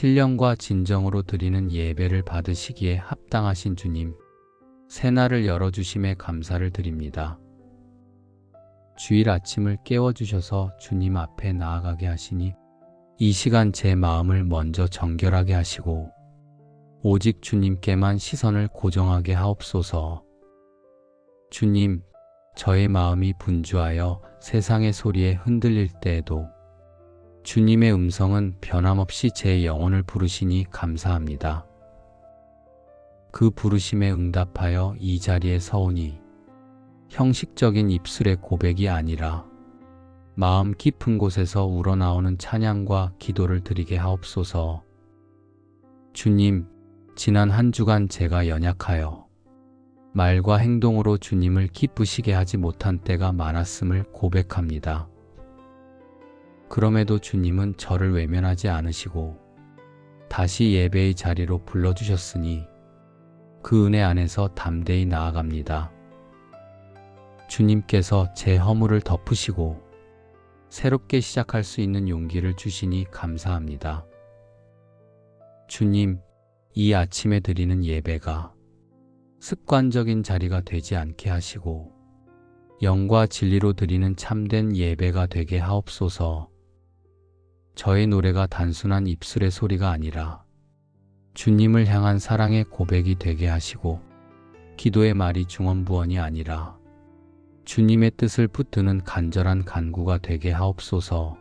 신령과 진정으로 드리는 예배를 받으시기에 합당하신 주님, 새날을 열어주심에 감사를 드립니다. 주일 아침을 깨워주셔서 주님 앞에 나아가게 하시니 이 시간 제 마음을 먼저 정결하게 하시고 오직 주님께만 시선을 고정하게 하옵소서. 주님, 저의 마음이 분주하여 세상의 소리에 흔들릴 때에도 주님의 음성은 변함없이 제 영혼을 부르시니 감사합니다. 그 부르심에 응답하여 이 자리에 서오니 형식적인 입술의 고백이 아니라 마음 깊은 곳에서 우러나오는 찬양과 기도를 드리게 하옵소서. 주님, 지난 한 주간 제가 연약하여 말과 행동으로 주님을 기쁘시게 하지 못한 때가 많았음을 고백합니다. 그럼에도 주님은 저를 외면하지 않으시고 다시 예배의 자리로 불러주셨으니 그 은혜 안에서 담대히 나아갑니다. 주님께서 제 허물을 덮으시고 새롭게 시작할 수 있는 용기를 주시니 감사합니다. 주님, 이 아침에 드리는 예배가 습관적인 자리가 되지 않게 하시고 영과 진리로 드리는 참된 예배가 되게 하옵소서. 저의 노래가 단순한 입술의 소리가 아니라 주님을 향한 사랑의 고백이 되게 하시고 기도의 말이 중언부언이 아니라 주님의 뜻을 붙드는 간절한 간구가 되게 하옵소서.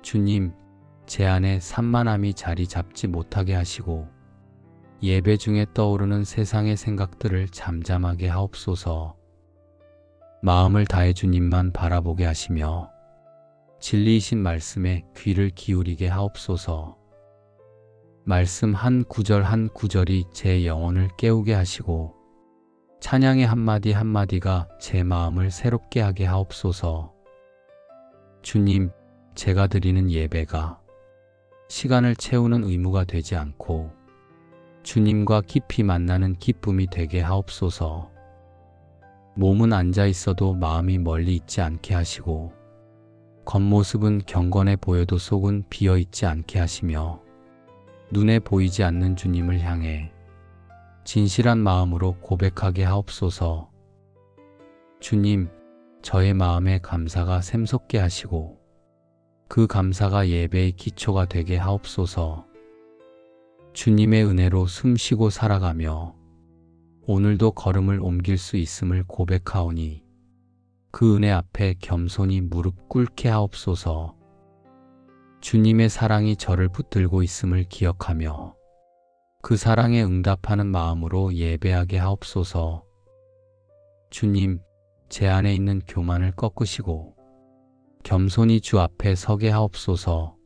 주님, 제 안에 산만함이 자리 잡지 못하게 하시고 예배 중에 떠오르는 세상의 생각들을 잠잠하게 하옵소서. 마음을 다해 주님만 바라보게 하시며 진리이신 말씀에 귀를 기울이게 하옵소서. 말씀 한 구절 한 구절이 제 영혼을 깨우게 하시고 찬양의 한마디 한마디가 제 마음을 새롭게 하게 하옵소서. 주님, 제가 드리는 예배가 시간을 채우는 의무가 되지 않고 주님과 깊이 만나는 기쁨이 되게 하옵소서. 몸은 앉아 있어도 마음이 멀리 있지 않게 하시고 겉모습은 경건해 보여도 속은 비어 있지 않게 하시며 눈에 보이지 않는 주님을 향해 진실한 마음으로 고백하게 하옵소서. 주님, 저의 마음에 감사가 샘솟게 하시고 그 감사가 예배의 기초가 되게 하옵소서. 주님의 은혜로 숨쉬고 살아가며 오늘도 걸음을 옮길 수 있음을 고백하오니 그 은혜 앞에 겸손히 무릎 꿇게 하옵소서. 주님의 사랑이 저를 붙들고 있음을 기억하며 그 사랑에 응답하는 마음으로 예배하게 하옵소서. 주님, 제 안에 있는 교만을 꺾으시고 겸손히 주 앞에 서게 하옵소서.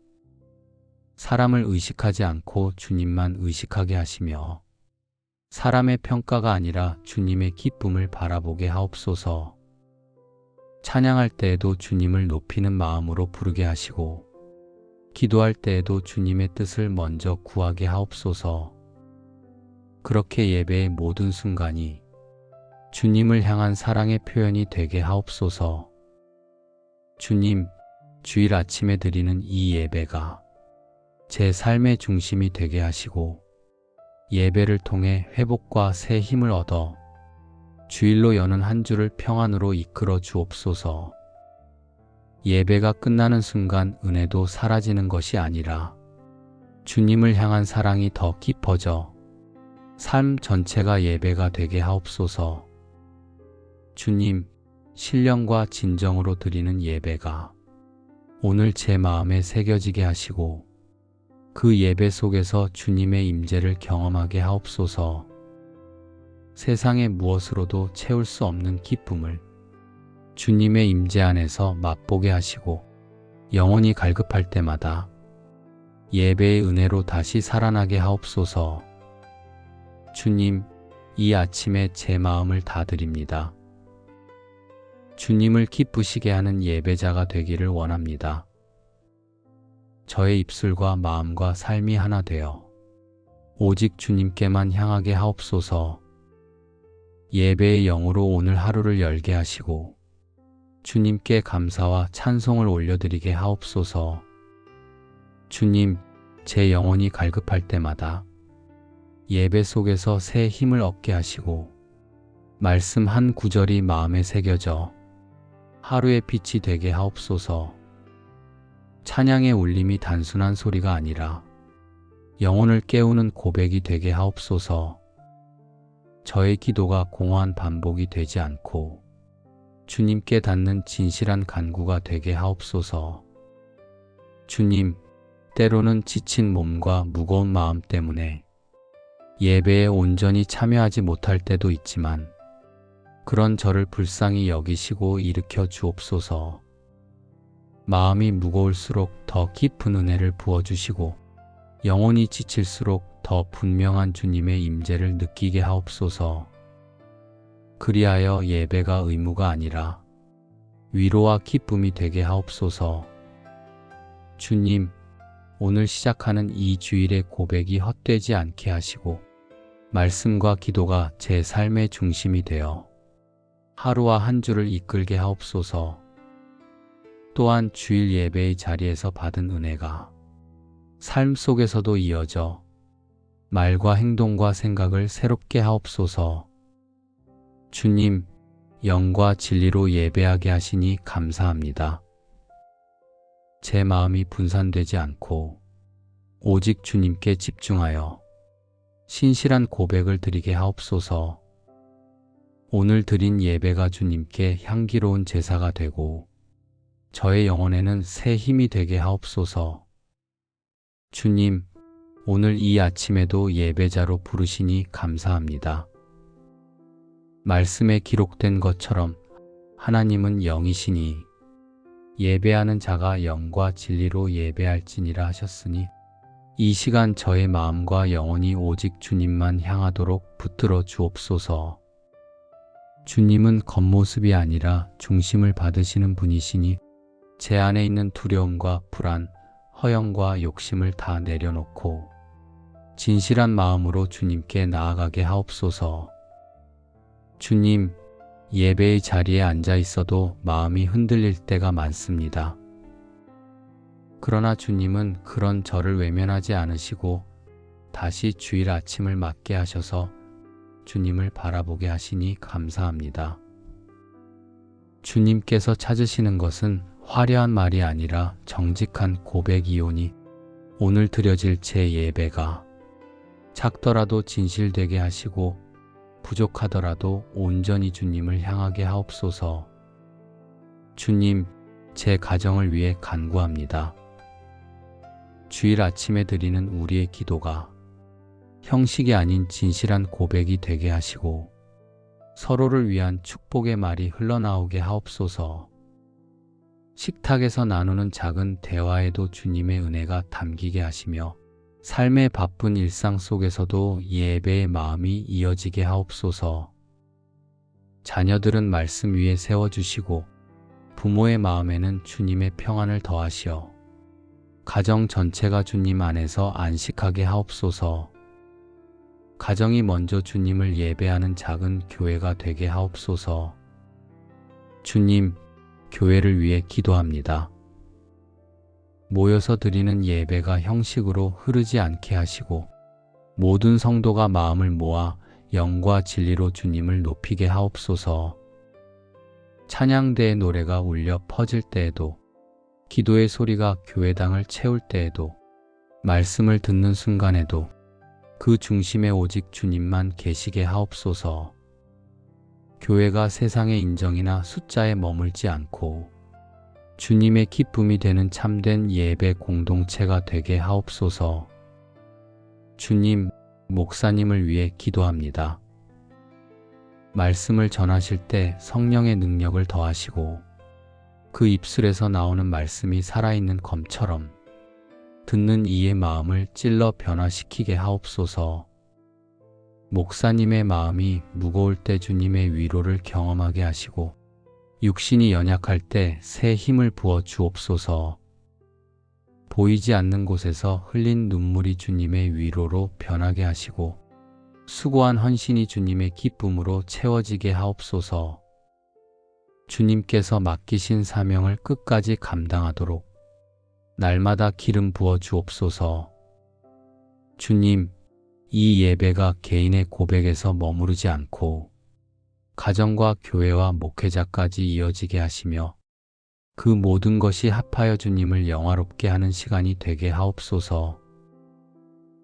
사람을 의식하지 않고 주님만 의식하게 하시며 사람의 평가가 아니라 주님의 기쁨을 바라보게 하옵소서. 찬양할 때에도 주님을 높이는 마음으로 부르게 하시고 기도할 때에도 주님의 뜻을 먼저 구하게 하옵소서. 그렇게 예배의 모든 순간이 주님을 향한 사랑의 표현이 되게 하옵소서. 주님, 주일 아침에 드리는 이 예배가 제 삶의 중심이 되게 하시고 예배를 통해 회복과 새 힘을 얻어 주일로 여는 한 주를 평안으로 이끌어 주옵소서. 예배가 끝나는 순간 은혜도 사라지는 것이 아니라 주님을 향한 사랑이 더 깊어져 삶 전체가 예배가 되게 하옵소서. 주님, 신령과 진정으로 드리는 예배가 오늘 제 마음에 새겨지게 하시고 그 예배 속에서 주님의 임재를 경험하게 하옵소서. 세상의 무엇으로도 채울 수 없는 기쁨을 주님의 임재 안에서 맛보게 하시고 영혼이 갈급할 때마다 예배의 은혜로 다시 살아나게 하옵소서. 주님, 이 아침에 제 마음을 다 드립니다. 주님을 기쁘시게 하는 예배자가 되기를 원합니다. 저의 입술과 마음과 삶이 하나 되어 오직 주님께만 향하게 하옵소서. 예배의 영으로 오늘 하루를 열게 하시고 주님께 감사와 찬송을 올려드리게 하옵소서. 주님, 제 영혼이 갈급할 때마다 예배 속에서 새 힘을 얻게 하시고 말씀 한 구절이 마음에 새겨져 하루의 빛이 되게 하옵소서. 찬양의 울림이 단순한 소리가 아니라 영혼을 깨우는 고백이 되게 하옵소서. 저의 기도가 공허한 반복이 되지 않고 주님께 닿는 진실한 간구가 되게 하옵소서. 주님, 때로는 지친 몸과 무거운 마음 때문에 예배에 온전히 참여하지 못할 때도 있지만 그런 저를 불쌍히 여기시고 일으켜 주옵소서. 마음이 무거울수록 더 깊은 은혜를 부어주시고 영혼이 지칠수록 더 분명한 주님의 임재를 느끼게 하옵소서. 그리하여 예배가 의무가 아니라 위로와 기쁨이 되게 하옵소서. 주님, 오늘 시작하는 이 주일의 고백이 헛되지 않게 하시고 말씀과 기도가 제 삶의 중심이 되어 하루와 한 주를 이끌게 하옵소서. 또한 주일 예배의 자리에서 받은 은혜가 삶 속에서도 이어져 말과 행동과 생각을 새롭게 하옵소서. 주님, 영과 진리로 예배하게 하시니 감사합니다. 제 마음이 분산되지 않고 오직 주님께 집중하여 신실한 고백을 드리게 하옵소서. 오늘 드린 예배가 주님께 향기로운 제사가 되고 저의 영혼에는 새 힘이 되게 하옵소서. 주님, 오늘 이 아침에도 예배자로 부르시니 감사합니다. 말씀에 기록된 것처럼 하나님은 영이시니 예배하는 자가 영과 진리로 예배할지니라 하셨으니 이 시간 저의 마음과 영혼이 오직 주님만 향하도록 붙들어 주옵소서. 주님은 겉모습이 아니라 중심을 받으시는 분이시니 제 안에 있는 두려움과 불안, 허영과 욕심을 다 내려놓고 진실한 마음으로 주님께 나아가게 하옵소서. 주님, 예배의 자리에 앉아 있어도 마음이 흔들릴 때가 많습니다. 그러나 주님은 그런 저를 외면하지 않으시고 다시 주일 아침을 맞게 하셔서 주님을 바라보게 하시니 감사합니다. 주님께서 찾으시는 것은 화려한 말이 아니라 정직한 고백이오니 오늘 드려질 제 예배가 작더라도 진실되게 하시고 부족하더라도 온전히 주님을 향하게 하옵소서. 주님, 제 가정을 위해 간구합니다. 주일 아침에 드리는 우리의 기도가 형식이 아닌 진실한 고백이 되게 하시고 서로를 위한 축복의 말이 흘러나오게 하옵소서. 식탁에서 나누는 작은 대화에도 주님의 은혜가 담기게 하시며 삶의 바쁜 일상 속에서도 예배의 마음이 이어지게 하옵소서. 자녀들은 말씀 위에 세워주시고 부모의 마음에는 주님의 평안을 더하시어 가정 전체가 주님 안에서 안식하게 하옵소서. 가정이 먼저 주님을 예배하는 작은 교회가 되게 하옵소서. 주님, 교회를 위해 기도합니다. 모여서 드리는 예배가 형식으로 흐르지 않게 하시고 모든 성도가 마음을 모아 영과 진리로 주님을 높이게 하옵소서. 찬양대의 노래가 울려 퍼질 때에도 기도의 소리가 교회당을 채울 때에도 말씀을 듣는 순간에도 그 중심에 오직 주님만 계시게 하옵소서. 교회가 세상의 인정이나 숫자에 머물지 않고 주님의 기쁨이 되는 참된 예배 공동체가 되게 하옵소서. 주님, 목사님을 위해 기도합니다. 말씀을 전하실 때 성령의 능력을 더하시고 그 입술에서 나오는 말씀이 살아있는 검처럼 듣는 이의 마음을 찔러 변화시키게 하옵소서. 목사님의 마음이 무거울 때 주님의 위로를 경험하게 하시고 육신이 연약할 때 새 힘을 부어 주옵소서. 보이지 않는 곳에서 흘린 눈물이 주님의 위로로 변하게 하시고 수고한 헌신이 주님의 기쁨으로 채워지게 하옵소서. 주님께서 맡기신 사명을 끝까지 감당하도록 날마다 기름 부어 주옵소서. 주님, 이 예배가 개인의 고백에서 머무르지 않고 가정과 교회와 목회자까지 이어지게 하시며 그 모든 것이 합하여 주님을 영화롭게 하는 시간이 되게 하옵소서.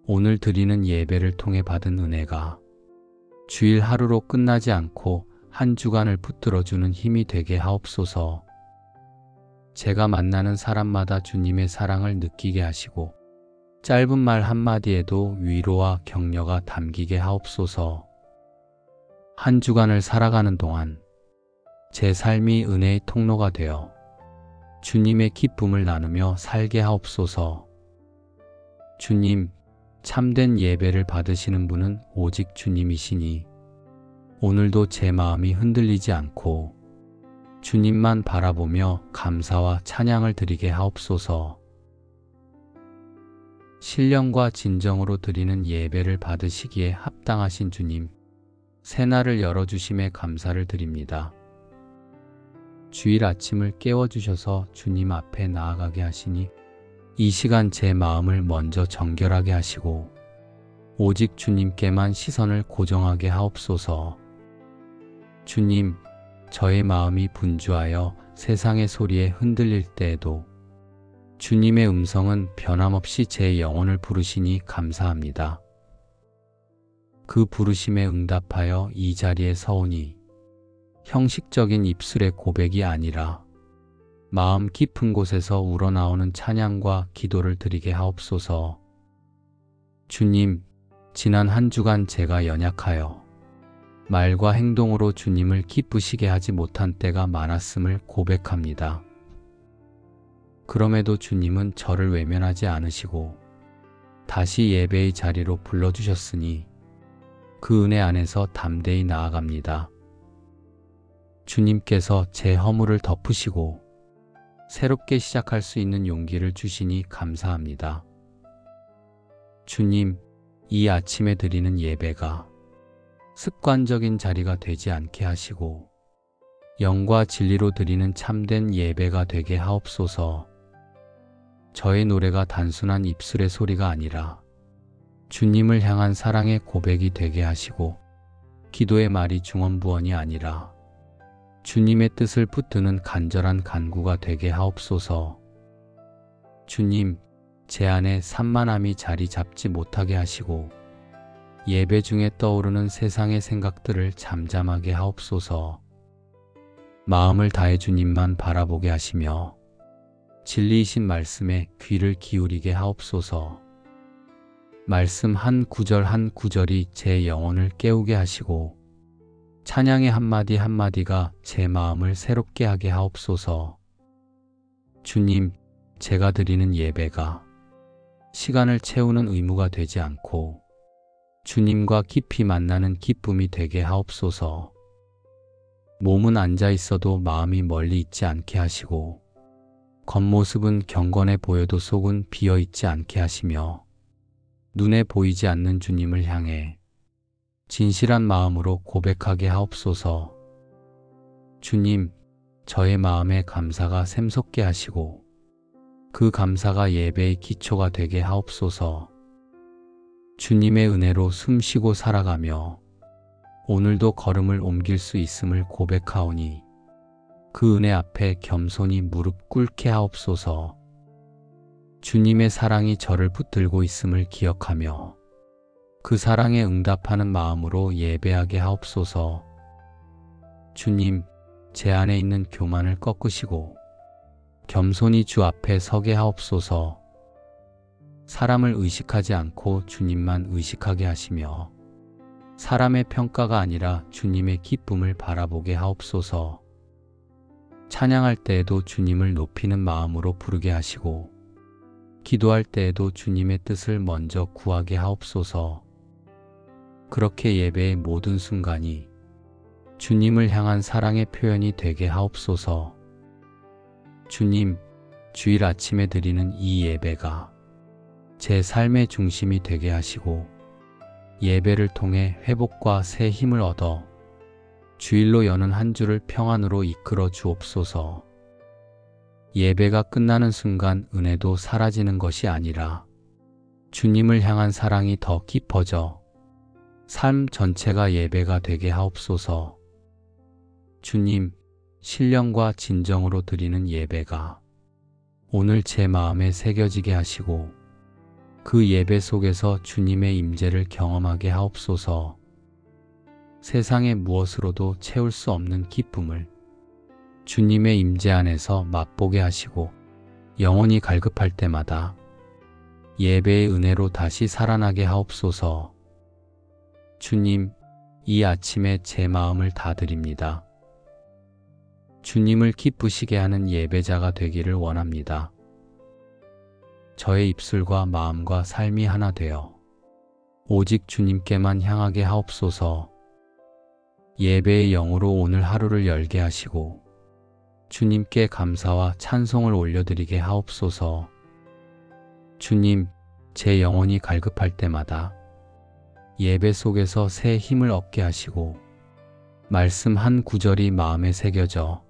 오늘 드리는 예배를 통해 받은 은혜가 주일 하루로 끝나지 않고 한 주간을 붙들어주는 힘이 되게 하옵소서. 제가 만나는 사람마다 주님의 사랑을 느끼게 하시고 짧은 말 한마디에도 위로와 격려가 담기게 하옵소서. 한 주간을 살아가는 동안 제 삶이 은혜의 통로가 되어 주님의 기쁨을 나누며 살게 하옵소서. 주님, 참된 예배를 받으시는 분은 오직 주님이시니 오늘도 제 마음이 흔들리지 않고 주님만 바라보며 감사와 찬양을 드리게 하옵소서. 신령과 진정으로 드리는 예배를 받으시기에 합당하신 주님, 새날을 열어주심에 감사를 드립니다. 주일 아침을 깨워주셔서 주님 앞에 나아가게 하시니 이 시간 제 마음을 먼저 정결하게 하시고 오직 주님께만 시선을 고정하게 하옵소서. 주님, 저의 마음이 분주하여 세상의 소리에 흔들릴 때에도 주님의 음성은 변함없이 제 영혼을 부르시니 감사합니다. 그 부르심에 응답하여 이 자리에 서오니 형식적인 입술의 고백이 아니라 마음 깊은 곳에서 우러나오는 찬양과 기도를 드리게 하옵소서. 주님, 지난 한 주간 제가 연약하여 말과 행동으로 주님을 기쁘시게 하지 못한 때가 많았음을 고백합니다. 그럼에도 주님은 저를 외면하지 않으시고 다시 예배의 자리로 불러주셨으니 그 은혜 안에서 담대히 나아갑니다. 주님께서 제 허물을 덮으시고 새롭게 시작할 수 있는 용기를 주시니 감사합니다. 주님, 이 아침에 드리는 예배가 습관적인 자리가 되지 않게 하시고 영과 진리로 드리는 참된 예배가 되게 하옵소서. 저의 노래가 단순한 입술의 소리가 아니라 주님을 향한 사랑의 고백이 되게 하시고 기도의 말이 중언부언이 아니라 주님의 뜻을 붙드는 간절한 간구가 되게 하옵소서. 주님, 제 안에 산만함이 자리 잡지 못하게 하시고 예배 중에 떠오르는 세상의 생각들을 잠잠하게 하옵소서. 마음을 다해 주님만 바라보게 하시며 진리이신 말씀에 귀를 기울이게 하옵소서. 말씀 한 구절 한 구절이 제 영혼을 깨우게 하시고 찬양의 한마디 한마디가 제 마음을 새롭게 하게 하옵소서. 주님, 제가 드리는 예배가 시간을 채우는 의무가 되지 않고 주님과 깊이 만나는 기쁨이 되게 하옵소서. 몸은 앉아 있어도 마음이 멀리 있지 않게 하시고 겉모습은 경건해 보여도 속은 비어 있지 않게 하시며 눈에 보이지 않는 주님을 향해 진실한 마음으로 고백하게 하옵소서. 주님, 저의 마음에 감사가 샘솟게 하시고 그 감사가 예배의 기초가 되게 하옵소서. 주님의 은혜로 숨쉬고 살아가며 오늘도 걸음을 옮길 수 있음을 고백하오니 그 은혜 앞에 겸손히 무릎 꿇게 하옵소서. 주님의 사랑이 저를 붙들고 있음을 기억하며 그 사랑에 응답하는 마음으로 예배하게 하옵소서. 주님, 제 안에 있는 교만을 꺾으시고 겸손히 주 앞에 서게 하옵소서. 사람을 의식하지 않고 주님만 의식하게 하시며 사람의 평가가 아니라 주님의 기쁨을 바라보게 하옵소서. 찬양할 때에도 주님을 높이는 마음으로 부르게 하시고 기도할 때에도 주님의 뜻을 먼저 구하게 하옵소서. 그렇게 예배의 모든 순간이 주님을 향한 사랑의 표현이 되게 하옵소서. 주님, 주일 아침에 드리는 이 예배가 제 삶의 중심이 되게 하시고 예배를 통해 회복과 새 힘을 얻어 주일로 여는 한 주를 평안으로 이끌어 주옵소서. 예배가 끝나는 순간 은혜도 사라지는 것이 아니라 주님을 향한 사랑이 더 깊어져 삶 전체가 예배가 되게 하옵소서. 주님, 신령과 진정으로 드리는 예배가 오늘 제 마음에 새겨지게 하시고 그 예배 속에서 주님의 임재를 경험하게 하옵소서. 세상의 무엇으로도 채울 수 없는 기쁨을 주님의 임재 안에서 맛보게 하시고 영혼이 갈급할 때마다 예배의 은혜로 다시 살아나게 하옵소서. 주님, 이 아침에 제 마음을 다 드립니다. 주님을 기쁘시게 하는 예배자가 되기를 원합니다. 저의 입술과 마음과 삶이 하나 되어 오직 주님께만 향하게 하옵소서. 예배의 영으로 오늘 하루를 열게 하시고 주님께 감사와 찬송을 올려드리게 하옵소서. 주님, 제 영혼이 갈급할 때마다 예배 속에서 새 힘을 얻게 하시고 말씀 한 구절이 마음에 새겨져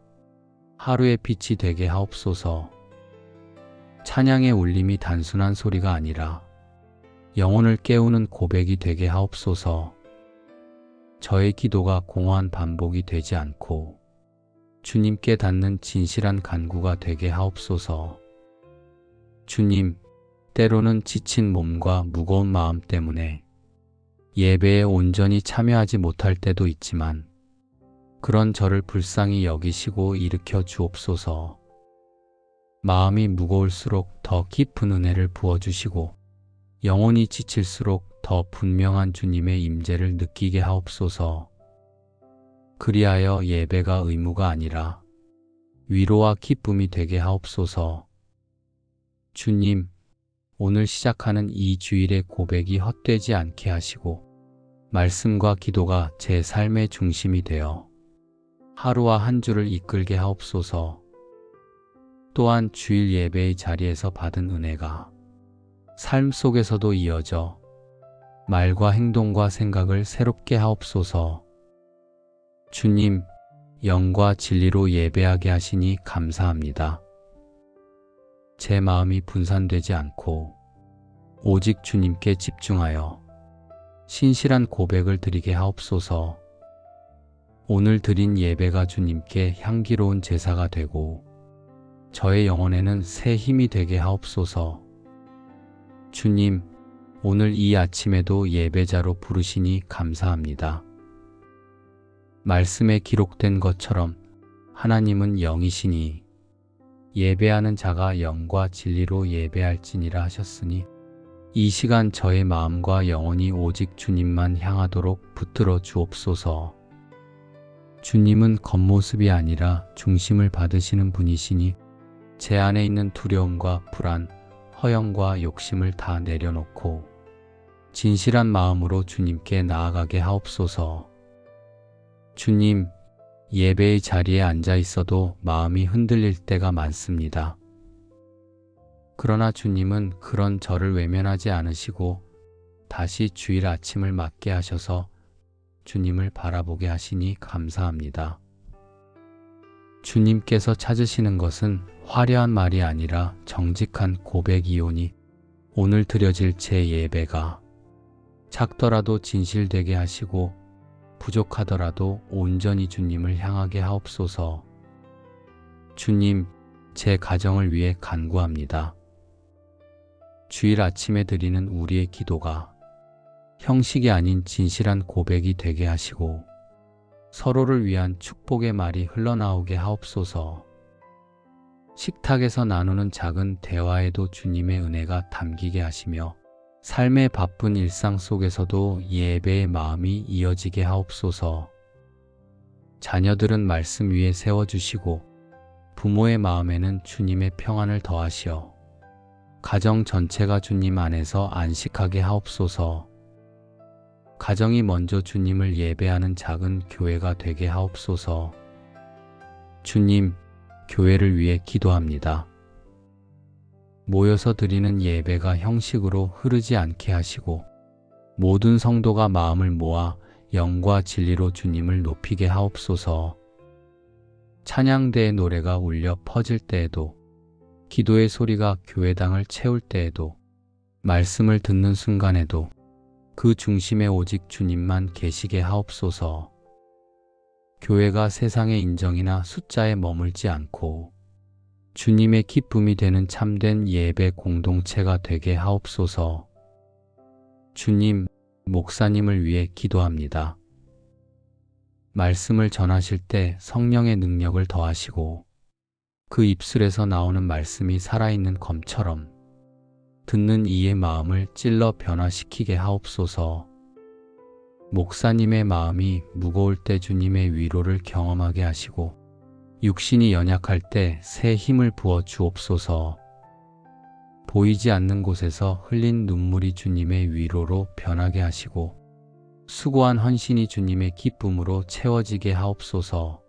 하루의 빛이 되게 하옵소서. 찬양의 울림이 단순한 소리가 아니라 영혼을 깨우는 고백이 되게 하옵소서. 저의 기도가 공허한 반복이 되지 않고 주님께 닿는 진실한 간구가 되게 하옵소서. 주님, 때로는 지친 몸과 무거운 마음 때문에 예배에 온전히 참여하지 못할 때도 있지만 그런 저를 불쌍히 여기시고 일으켜 주옵소서. 마음이 무거울수록 더 깊은 은혜를 부어주시고 영혼이 지칠수록 더 분명한 주님의 임재를 느끼게 하옵소서. 그리하여 예배가 의무가 아니라 위로와 기쁨이 되게 하옵소서. 주님, 오늘 시작하는 이 주일의 고백이 헛되지 않게 하시고 말씀과 기도가 제 삶의 중심이 되어 하루와 한 주를 이끌게 하옵소서. 또한 주일 예배의 자리에서 받은 은혜가 삶 속에서도 이어져 말과 행동과 생각을 새롭게 하옵소서. 주님, 영과 진리로 예배하게 하시니 감사합니다. 제 마음이 분산되지 않고 오직 주님께 집중하여 신실한 고백을 드리게 하옵소서. 오늘 드린 예배가 주님께 향기로운 제사가 되고 저의 영혼에는 새 힘이 되게 하옵소서. 주님, 오늘 이 아침에도 예배자로 부르시니 감사합니다. 말씀에 기록된 것처럼 하나님은 영이시니 예배하는 자가 영과 진리로 예배할지니라 하셨으니 이 시간 저의 마음과 영혼이 오직 주님만 향하도록 붙들어 주옵소서. 주님은 겉모습이 아니라 중심을 받으시는 분이시니 제 안에 있는 두려움과 불안, 허영과 욕심을 다 내려놓고 진실한 마음으로 주님께 나아가게 하옵소서. 주님, 예배의 자리에 앉아 있어도 마음이 흔들릴 때가 많습니다. 그러나 주님은 그런 저를 외면하지 않으시고 다시 주일 아침을 맞게 하셔서 주님을 바라보게 하시니 감사합니다. 주님께서 찾으시는 것은 화려한 말이 아니라 정직한 고백이오니 오늘 드려질 제 예배가 작더라도 진실되게 하시고 부족하더라도 온전히 주님을 향하게 하옵소서. 주님, 제 가정을 위해 간구합니다. 주일 아침에 드리는 우리의 기도가 형식이 아닌 진실한 고백이 되게 하시고 서로를 위한 축복의 말이 흘러나오게 하옵소서. 식탁에서 나누는 작은 대화에도 주님의 은혜가 담기게 하시며 삶의 바쁜 일상 속에서도 예배의 마음이 이어지게 하옵소서. 자녀들은 말씀 위에 세워주시고 부모의 마음에는 주님의 평안을 더하시어 가정 전체가 주님 안에서 안식하게 하옵소서. 가정이 먼저 주님을 예배하는 작은 교회가 되게 하옵소서. 주님, 교회를 위해 기도합니다. 모여서 드리는 예배가 형식으로 흐르지 않게 하시고 모든 성도가 마음을 모아 영과 진리로 주님을 높이게 하옵소서. 찬양대의 노래가 울려 퍼질 때에도 기도의 소리가 교회당을 채울 때에도 말씀을 듣는 순간에도 그 중심에 오직 주님만 계시게 하옵소서. 교회가 세상의 인정이나 숫자에 머물지 않고 주님의 기쁨이 되는 참된 예배 공동체가 되게 하옵소서. 주님, 목사님을 위해 기도합니다. 말씀을 전하실 때 성령의 능력을 더하시고 그 입술에서 나오는 말씀이 살아있는 검처럼 듣는 이의 마음을 찔러 변화시키게 하옵소서. 목사님의 마음이 무거울 때 주님의 위로를 경험하게 하시고 육신이 연약할 때 새 힘을 부어 주옵소서. 보이지 않는 곳에서 흘린 눈물이 주님의 위로로 변하게 하시고 수고한 헌신이 주님의 기쁨으로 채워지게 하옵소서.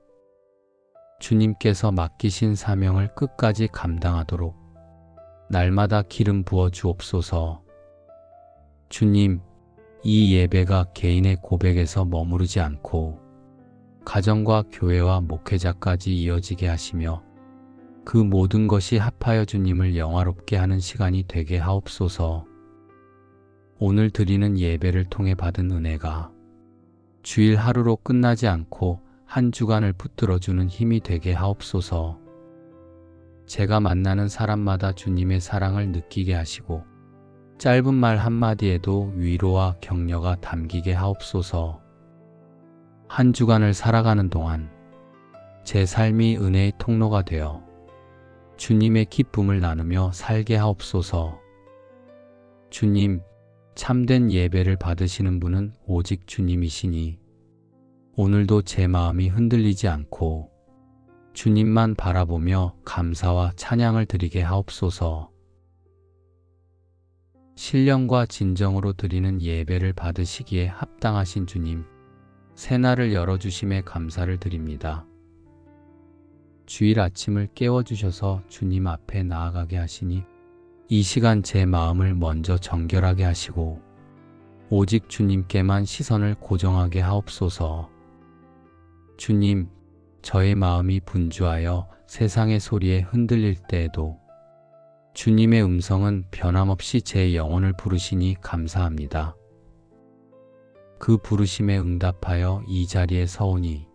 주님께서 맡기신 사명을 끝까지 감당하도록 날마다 기름 부어 주옵소서. 주님, 이 예배가 개인의 고백에서 머무르지 않고 가정과 교회와 목회자까지 이어지게 하시며 그 모든 것이 합하여 주님을 영화롭게 하는 시간이 되게 하옵소서. 오늘 드리는 예배를 통해 받은 은혜가 주일 하루로 끝나지 않고 한 주간을 붙들어주는 힘이 되게 하옵소서. 제가 만나는 사람마다 주님의 사랑을 느끼게 하시고 짧은 말 한마디에도 위로와 격려가 담기게 하옵소서. 한 주간을 살아가는 동안 제 삶이 은혜의 통로가 되어 주님의 기쁨을 나누며 살게 하옵소서. 주님, 참된 예배를 받으시는 분은 오직 주님이시니 오늘도 제 마음이 흔들리지 않고 주님만 바라보며 감사와 찬양을 드리게 하옵소서. 신령과 진정으로 드리는 예배를 받으시기에 합당하신 주님, 새날을 열어주심에 감사를 드립니다. 주일 아침을 깨워주셔서 주님 앞에 나아가게 하시니 이 시간 제 마음을 먼저 정결하게 하시고 오직 주님께만 시선을 고정하게 하옵소서. 주님, 저의 마음이 분주하여 세상의 소리에 흔들릴 때에도 주님의 음성은 변함없이 제 영혼을 부르시니 감사합니다. 그 부르심에 응답하여 이 자리에 서오니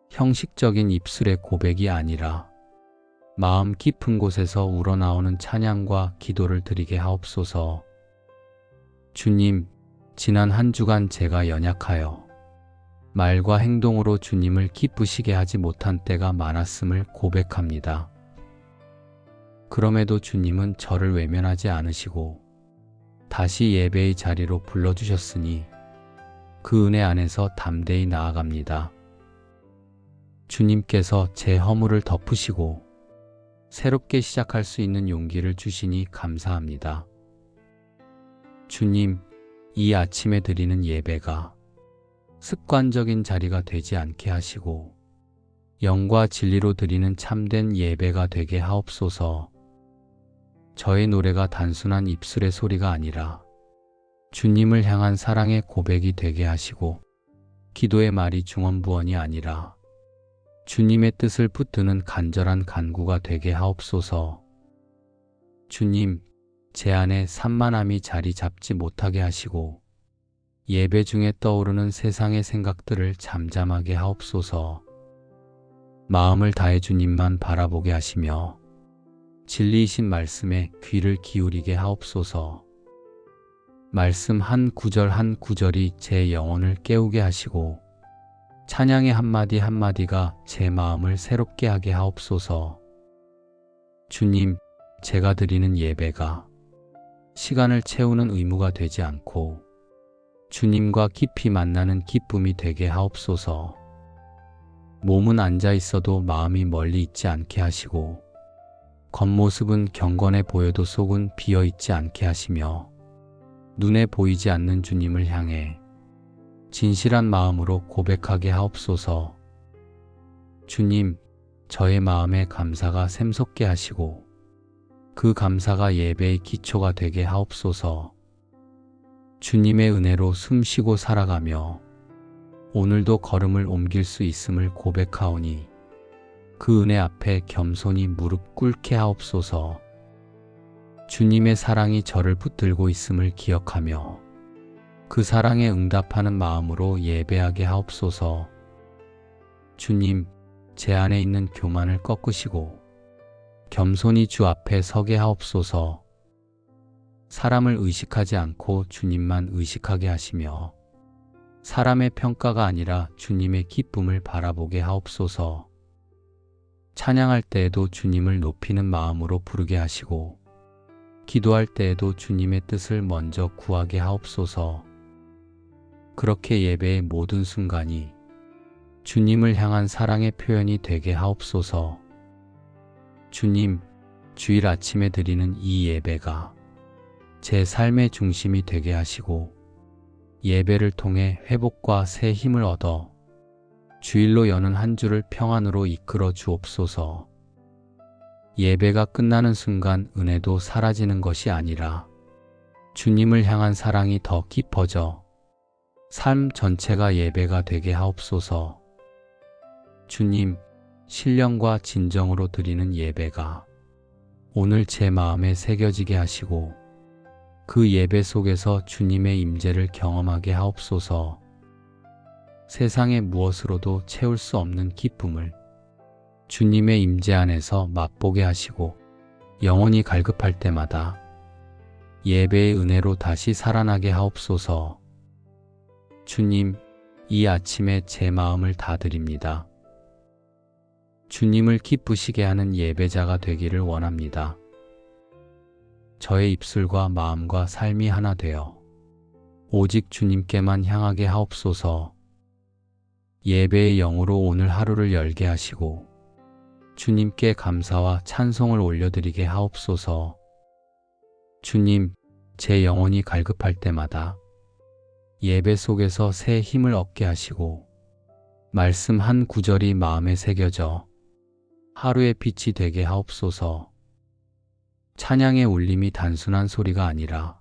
형식적인 입술의 고백이 아니라 마음 깊은 곳에서 우러나오는 찬양과 기도를 드리게 하옵소서. 주님, 지난 한 주간 제가 연약하여 말과 행동으로 주님을 기쁘시게 하지 못한 때가 많았음을 고백합니다. 그럼에도 주님은 저를 외면하지 않으시고 다시 예배의 자리로 불러주셨으니 그 은혜 안에서 담대히 나아갑니다. 주님께서 제 허물을 덮으시고 새롭게 시작할 수 있는 용기를 주시니 감사합니다. 주님, 이 아침에 드리는 예배가 습관적인 자리가 되지 않게 하시고 영과 진리로 드리는 참된 예배가 되게 하옵소서. 저의 노래가 단순한 입술의 소리가 아니라 주님을 향한 사랑의 고백이 되게 하시고 기도의 말이 중언부언이 아니라 주님의 뜻을 붙드는 간절한 간구가 되게 하옵소서. 주님, 제 안에 산만함이 자리 잡지 못하게 하시고 예배 중에 떠오르는 세상의 생각들을 잠잠하게 하옵소서. 마음을 다해 주님만 바라보게 하시며 진리이신 말씀에 귀를 기울이게 하옵소서. 말씀 한 구절 한 구절이 제 영혼을 깨우게 하시고 찬양의 한마디 한마디가 제 마음을 새롭게 하게 하옵소서. 주님, 제가 드리는 예배가 시간을 채우는 의무가 되지 않고 주님과 깊이 만나는 기쁨이 되게 하옵소서. 몸은 앉아 있어도 마음이 멀리 있지 않게 하시고 겉모습은 경건해 보여도 속은 비어 있지 않게 하시며 눈에 보이지 않는 주님을 향해 진실한 마음으로 고백하게 하옵소서. 주님, 저의 마음에 감사가 샘솟게 하시고 그 감사가 예배의 기초가 되게 하옵소서. 주님의 은혜로 숨쉬고 살아가며 오늘도 걸음을 옮길 수 있음을 고백하오니 그 은혜 앞에 겸손히 무릎 꿇게 하옵소서. 주님의 사랑이 저를 붙들고 있음을 기억하며 그 사랑에 응답하는 마음으로 예배하게 하옵소서. 주님, 제 안에 있는 교만을 꺾으시고 겸손히 주 앞에 서게 하옵소서. 사람을 의식하지 않고 주님만 의식하게 하시며 사람의 평가가 아니라 주님의 기쁨을 바라보게 하옵소서. 찬양할 때에도 주님을 높이는 마음으로 부르게 하시고 기도할 때에도 주님의 뜻을 먼저 구하게 하옵소서. 그렇게 예배의 모든 순간이 주님을 향한 사랑의 표현이 되게 하옵소서. 주님, 주일 아침에 드리는 이 예배가 제 삶의 중심이 되게 하시고 예배를 통해 회복과 새 힘을 얻어 주일로 여는 한 주를 평안으로 이끌어 주옵소서. 예배가 끝나는 순간 은혜도 사라지는 것이 아니라 주님을 향한 사랑이 더 깊어져 삶 전체가 예배가 되게 하옵소서. 주님, 신령과 진정으로 드리는 예배가 오늘 제 마음에 새겨지게 하시고 그 예배 속에서 주님의 임재를 경험하게 하옵소서. 세상의 무엇으로도 채울 수 없는 기쁨을 주님의 임재 안에서 맛보게 하시고 영혼이 갈급할 때마다 예배의 은혜로 다시 살아나게 하옵소서. 주님, 이 아침에 제 마음을 다 드립니다. 주님을 기쁘시게 하는 예배자가 되기를 원합니다. 저의 입술과 마음과 삶이 하나 되어 오직 주님께만 향하게 하옵소서. 예배의 영으로 오늘 하루를 열게 하시고 주님께 감사와 찬송을 올려드리게 하옵소서. 주님, 제 영혼이 갈급할 때마다 예배 속에서 새 힘을 얻게 하시고 말씀 한 구절이 마음에 새겨져 하루의 빛이 되게 하옵소서. 찬양의 울림이 단순한 소리가 아니라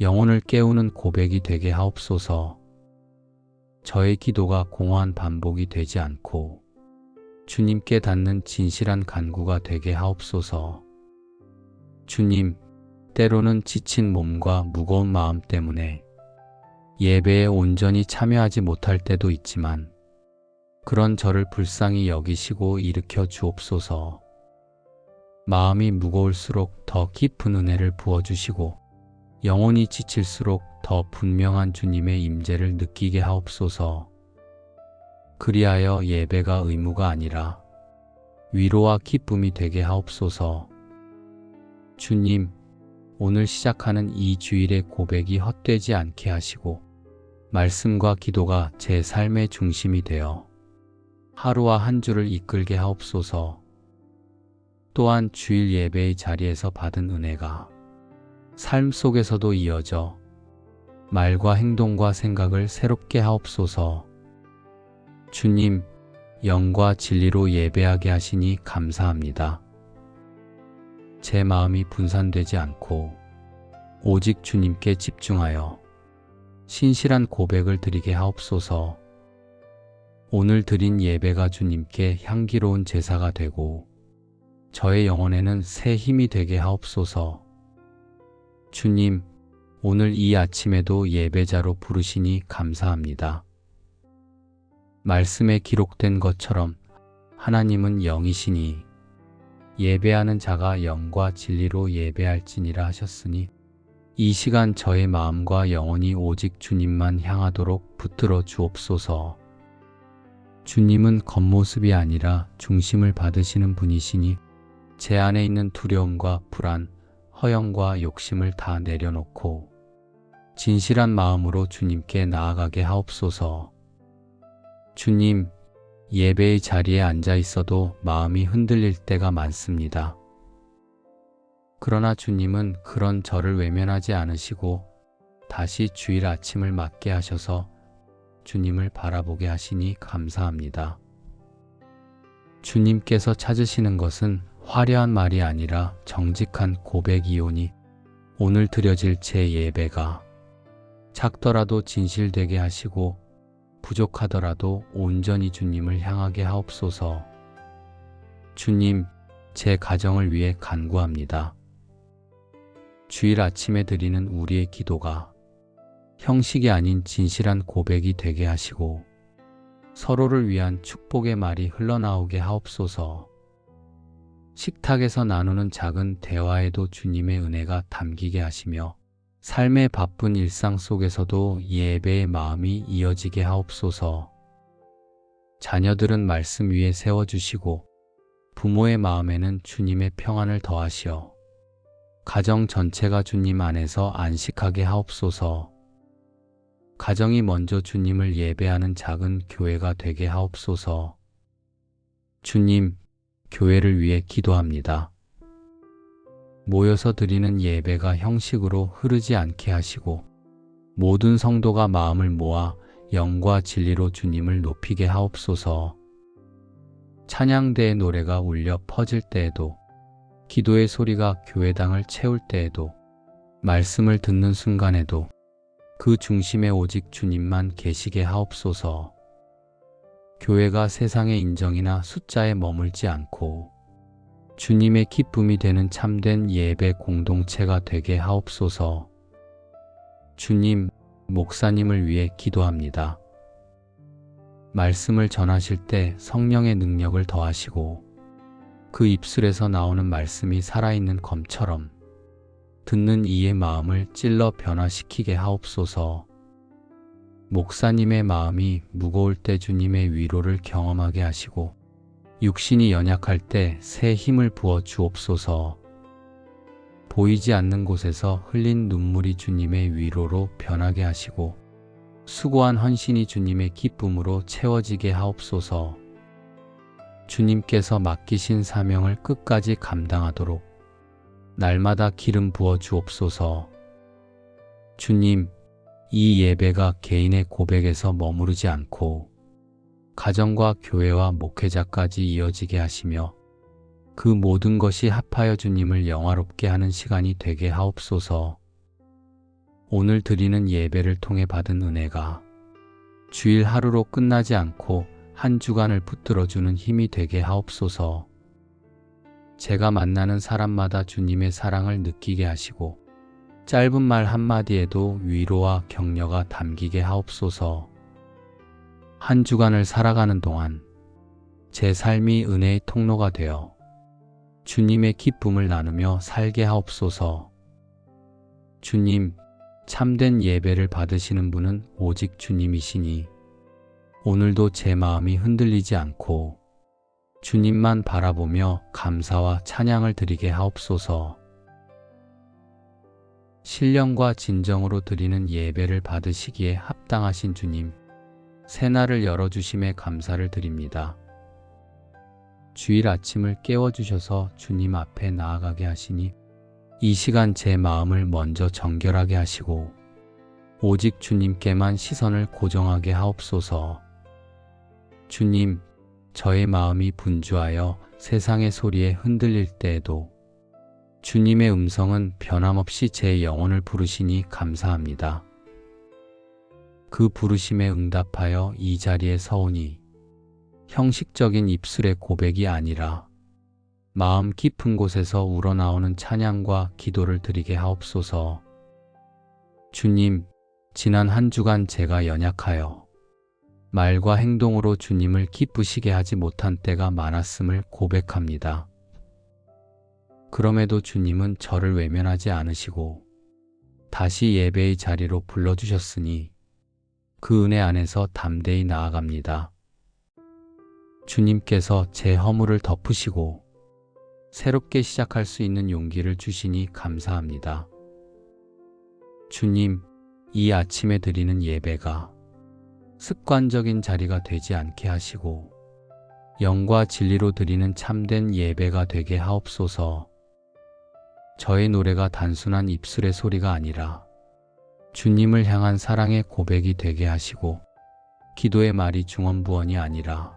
영혼을 깨우는 고백이 되게 하옵소서. 저의 기도가 공허한 반복이 되지 않고 주님께 닿는 진실한 간구가 되게 하옵소서. 주님, 때로는 지친 몸과 무거운 마음 때문에 예배에 온전히 참여하지 못할 때도 있지만 그런 저를 불쌍히 여기시고 일으켜 주옵소서. 마음이 무거울수록 더 깊은 은혜를 부어주시고 영혼이 지칠수록 더 분명한 주님의 임재를 느끼게 하옵소서. 그리하여 예배가 의무가 아니라 위로와 기쁨이 되게 하옵소서. 주님, 오늘 시작하는 이 주일의 고백이 헛되지 않게 하시고 말씀과 기도가 제 삶의 중심이 되어 하루와 한 주를 이끌게 하옵소서. 또한 주일 예배의 자리에서 받은 은혜가 삶 속에서도 이어져 말과 행동과 생각을 새롭게 하옵소서. 주님, 영과 진리로 예배하게 하시니 감사합니다. 제 마음이 분산되지 않고 오직 주님께 집중하여 신실한 고백을 드리게 하옵소서. 오늘 드린 예배가 주님께 향기로운 제사가 되고 저의 영혼에는 새 힘이 되게 하옵소서. 주님, 오늘 이 아침에도 예배자로 부르시니 감사합니다. 말씀에 기록된 것처럼 하나님은 영이시니 예배하는 자가 영과 진리로 예배할지니라 하셨으니 이 시간 저의 마음과 영혼이 오직 주님만 향하도록 붙들어 주옵소서. 주님은 겉모습이 아니라 중심을 받으시는 분이시니 제 안에 있는 두려움과 불안, 허영과 욕심을 다 내려놓고 진실한 마음으로 주님께 나아가게 하옵소서. 주님, 예배의 자리에 앉아 있어도 마음이 흔들릴 때가 많습니다. 그러나 주님은 그런 저를 외면하지 않으시고 다시 주일 아침을 맞게 하셔서 주님을 바라보게 하시니 감사합니다. 주님께서 찾으시는 것은 화려한 말이 아니라 정직한 고백이오니 오늘 드려질 제 예배가 작더라도 진실되게 하시고 부족하더라도 온전히 주님을 향하게 하옵소서. 주님, 제 가정을 위해 간구합니다. 주일 아침에 드리는 우리의 기도가 형식이 아닌 진실한 고백이 되게 하시고 서로를 위한 축복의 말이 흘러나오게 하옵소서. 식탁에서 나누는 작은 대화에도 주님의 은혜가 담기게 하시며 삶의 바쁜 일상 속에서도 예배의 마음이 이어지게 하옵소서. 자녀들은 말씀 위에 세워주시고 부모의 마음에는 주님의 평안을 더하시어 가정 전체가 주님 안에서 안식하게 하옵소서. 가정이 먼저 주님을 예배하는 작은 교회가 되게 하옵소서. 주님, 교회를 위해 기도합니다. 모여서 드리는 예배가 형식으로 흐르지 않게 하시고 모든 성도가 마음을 모아 영과 진리로 주님을 높이게 하옵소서. 찬양대의 노래가 울려 퍼질 때에도, 기도의 소리가 교회당을 채울 때에도, 말씀을 듣는 순간에도 그 중심에 오직 주님만 계시게 하옵소서. 교회가 세상의 인정이나 숫자에 머물지 않고 주님의 기쁨이 되는 참된 예배 공동체가 되게 하옵소서. 주님, 목사님을 위해 기도합니다. 말씀을 전하실 때 성령의 능력을 더하시고 그 입술에서 나오는 말씀이 살아있는 검처럼 듣는 이의 마음을 찔러 변화시키게 하옵소서. 목사님의 마음이 무거울 때 주님의 위로를 경험하게 하시고 육신이 연약할 때 새 힘을 부어 주옵소서. 보이지 않는 곳에서 흘린 눈물이 주님의 위로로 변하게 하시고 수고한 헌신이 주님의 기쁨으로 채워지게 하옵소서. 주님께서 맡기신 사명을 끝까지 감당하도록 날마다 기름 부어 주옵소서. 주님, 이 예배가 개인의 고백에서 머무르지 않고 가정과 교회와 목회자까지 이어지게 하시며 그 모든 것이 합하여 주님을 영화롭게 하는 시간이 되게 하옵소서. 오늘 드리는 예배를 통해 받은 은혜가 주일 하루로 끝나지 않고 한 주간을 붙들어주는 힘이 되게 하옵소서. 제가 만나는 사람마다 주님의 사랑을 느끼게 하시고 짧은 말 한마디에도 위로와 격려가 담기게 하옵소서. 한 주간을 살아가는 동안 제 삶이 은혜의 통로가 되어 주님의 기쁨을 나누며 살게 하옵소서. 주님, 참된 예배를 받으시는 분은 오직 주님이시니 오늘도 제 마음이 흔들리지 않고 주님만 바라보며 감사와 찬양을 드리게 하옵소서. 신령과 진정으로 드리는 예배를 받으시기에 합당하신 주님, 새날을 열어주심에 감사를 드립니다. 주일 아침을 깨워주셔서 주님 앞에 나아가게 하시니 이 시간 제 마음을 먼저 정결하게 하시고 오직 주님께만 시선을 고정하게 하옵소서. 주님, 저의 마음이 분주하여 세상의 소리에 흔들릴 때에도 주님의 음성은 변함없이 제 영혼을 부르시니 감사합니다. 그 부르심에 응답하여 이 자리에 서오니 형식적인 입술의 고백이 아니라 마음 깊은 곳에서 우러나오는 찬양과 기도를 드리게 하옵소서. 주님, 지난 한 주간 제가 연약하여 말과 행동으로 주님을 기쁘시게 하지 못한 때가 많았음을 고백합니다. 그럼에도 주님은 저를 외면하지 않으시고 다시 예배의 자리로 불러주셨으니 그 은혜 안에서 담대히 나아갑니다. 주님께서 제 허물을 덮으시고 새롭게 시작할 수 있는 용기를 주시니 감사합니다. 주님, 이 아침에 드리는 예배가 습관적인 자리가 되지 않게 하시고 영과 진리로 드리는 참된 예배가 되게 하옵소서. 저의 노래가 단순한 입술의 소리가 아니라 주님을 향한 사랑의 고백이 되게 하시고 기도의 말이 중언부언이 아니라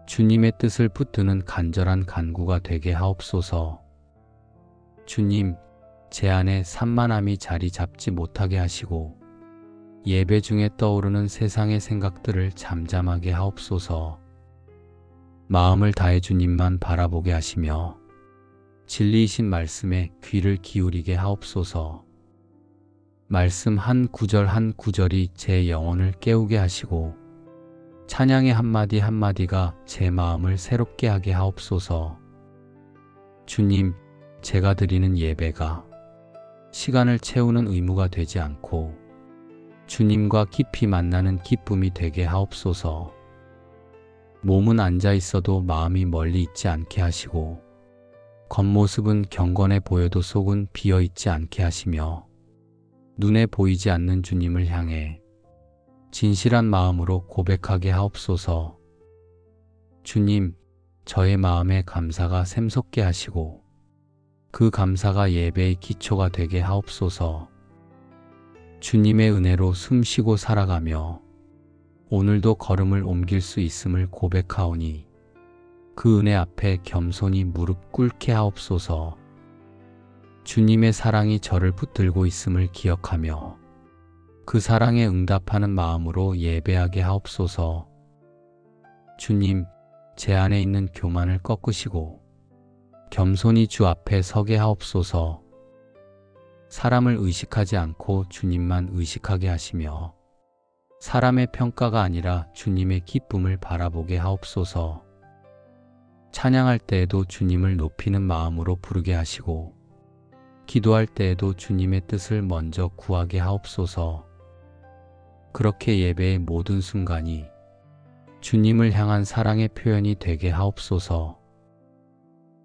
주님의 뜻을 붙드는 간절한 간구가 되게 하옵소서. 주님, 제 안에 산만함이 자리 잡지 못하게 하시고 예배 중에 떠오르는 세상의 생각들을 잠잠하게 하옵소서. 마음을 다해 주님만 바라보게 하시며 진리이신 말씀에 귀를 기울이게 하옵소서. 말씀 한 구절 한 구절이 제 영혼을 깨우게 하시고 찬양의 한마디 한마디가 제 마음을 새롭게 하게 하옵소서. 주님, 제가 드리는 예배가 시간을 채우는 의무가 되지 않고 주님과 깊이 만나는 기쁨이 되게 하옵소서. 몸은 앉아 있어도 마음이 멀리 있지 않게 하시고 겉모습은 경건해 보여도 속은 비어 있지 않게 하시며 눈에 보이지 않는 주님을 향해 진실한 마음으로 고백하게 하옵소서. 주님, 저의 마음에 감사가 샘솟게 하시고 그 감사가 예배의 기초가 되게 하옵소서. 주님의 은혜로 숨쉬고 살아가며 오늘도 걸음을 옮길 수 있음을 고백하오니 그 은혜 앞에 겸손히 무릎 꿇게 하옵소서. 주님의 사랑이 저를 붙들고 있음을 기억하며 그 사랑에 응답하는 마음으로 예배하게 하옵소서. 주님, 제 안에 있는 교만을 꺾으시고 겸손히 주 앞에 서게 하옵소서. 사람을 의식하지 않고 주님만 의식하게 하시며 사람의 평가가 아니라 주님의 기쁨을 바라보게 하옵소서. 찬양할 때에도 주님을 높이는 마음으로 부르게 하시고 기도할 때에도 주님의 뜻을 먼저 구하게 하옵소서. 그렇게 예배의 모든 순간이 주님을 향한 사랑의 표현이 되게 하옵소서.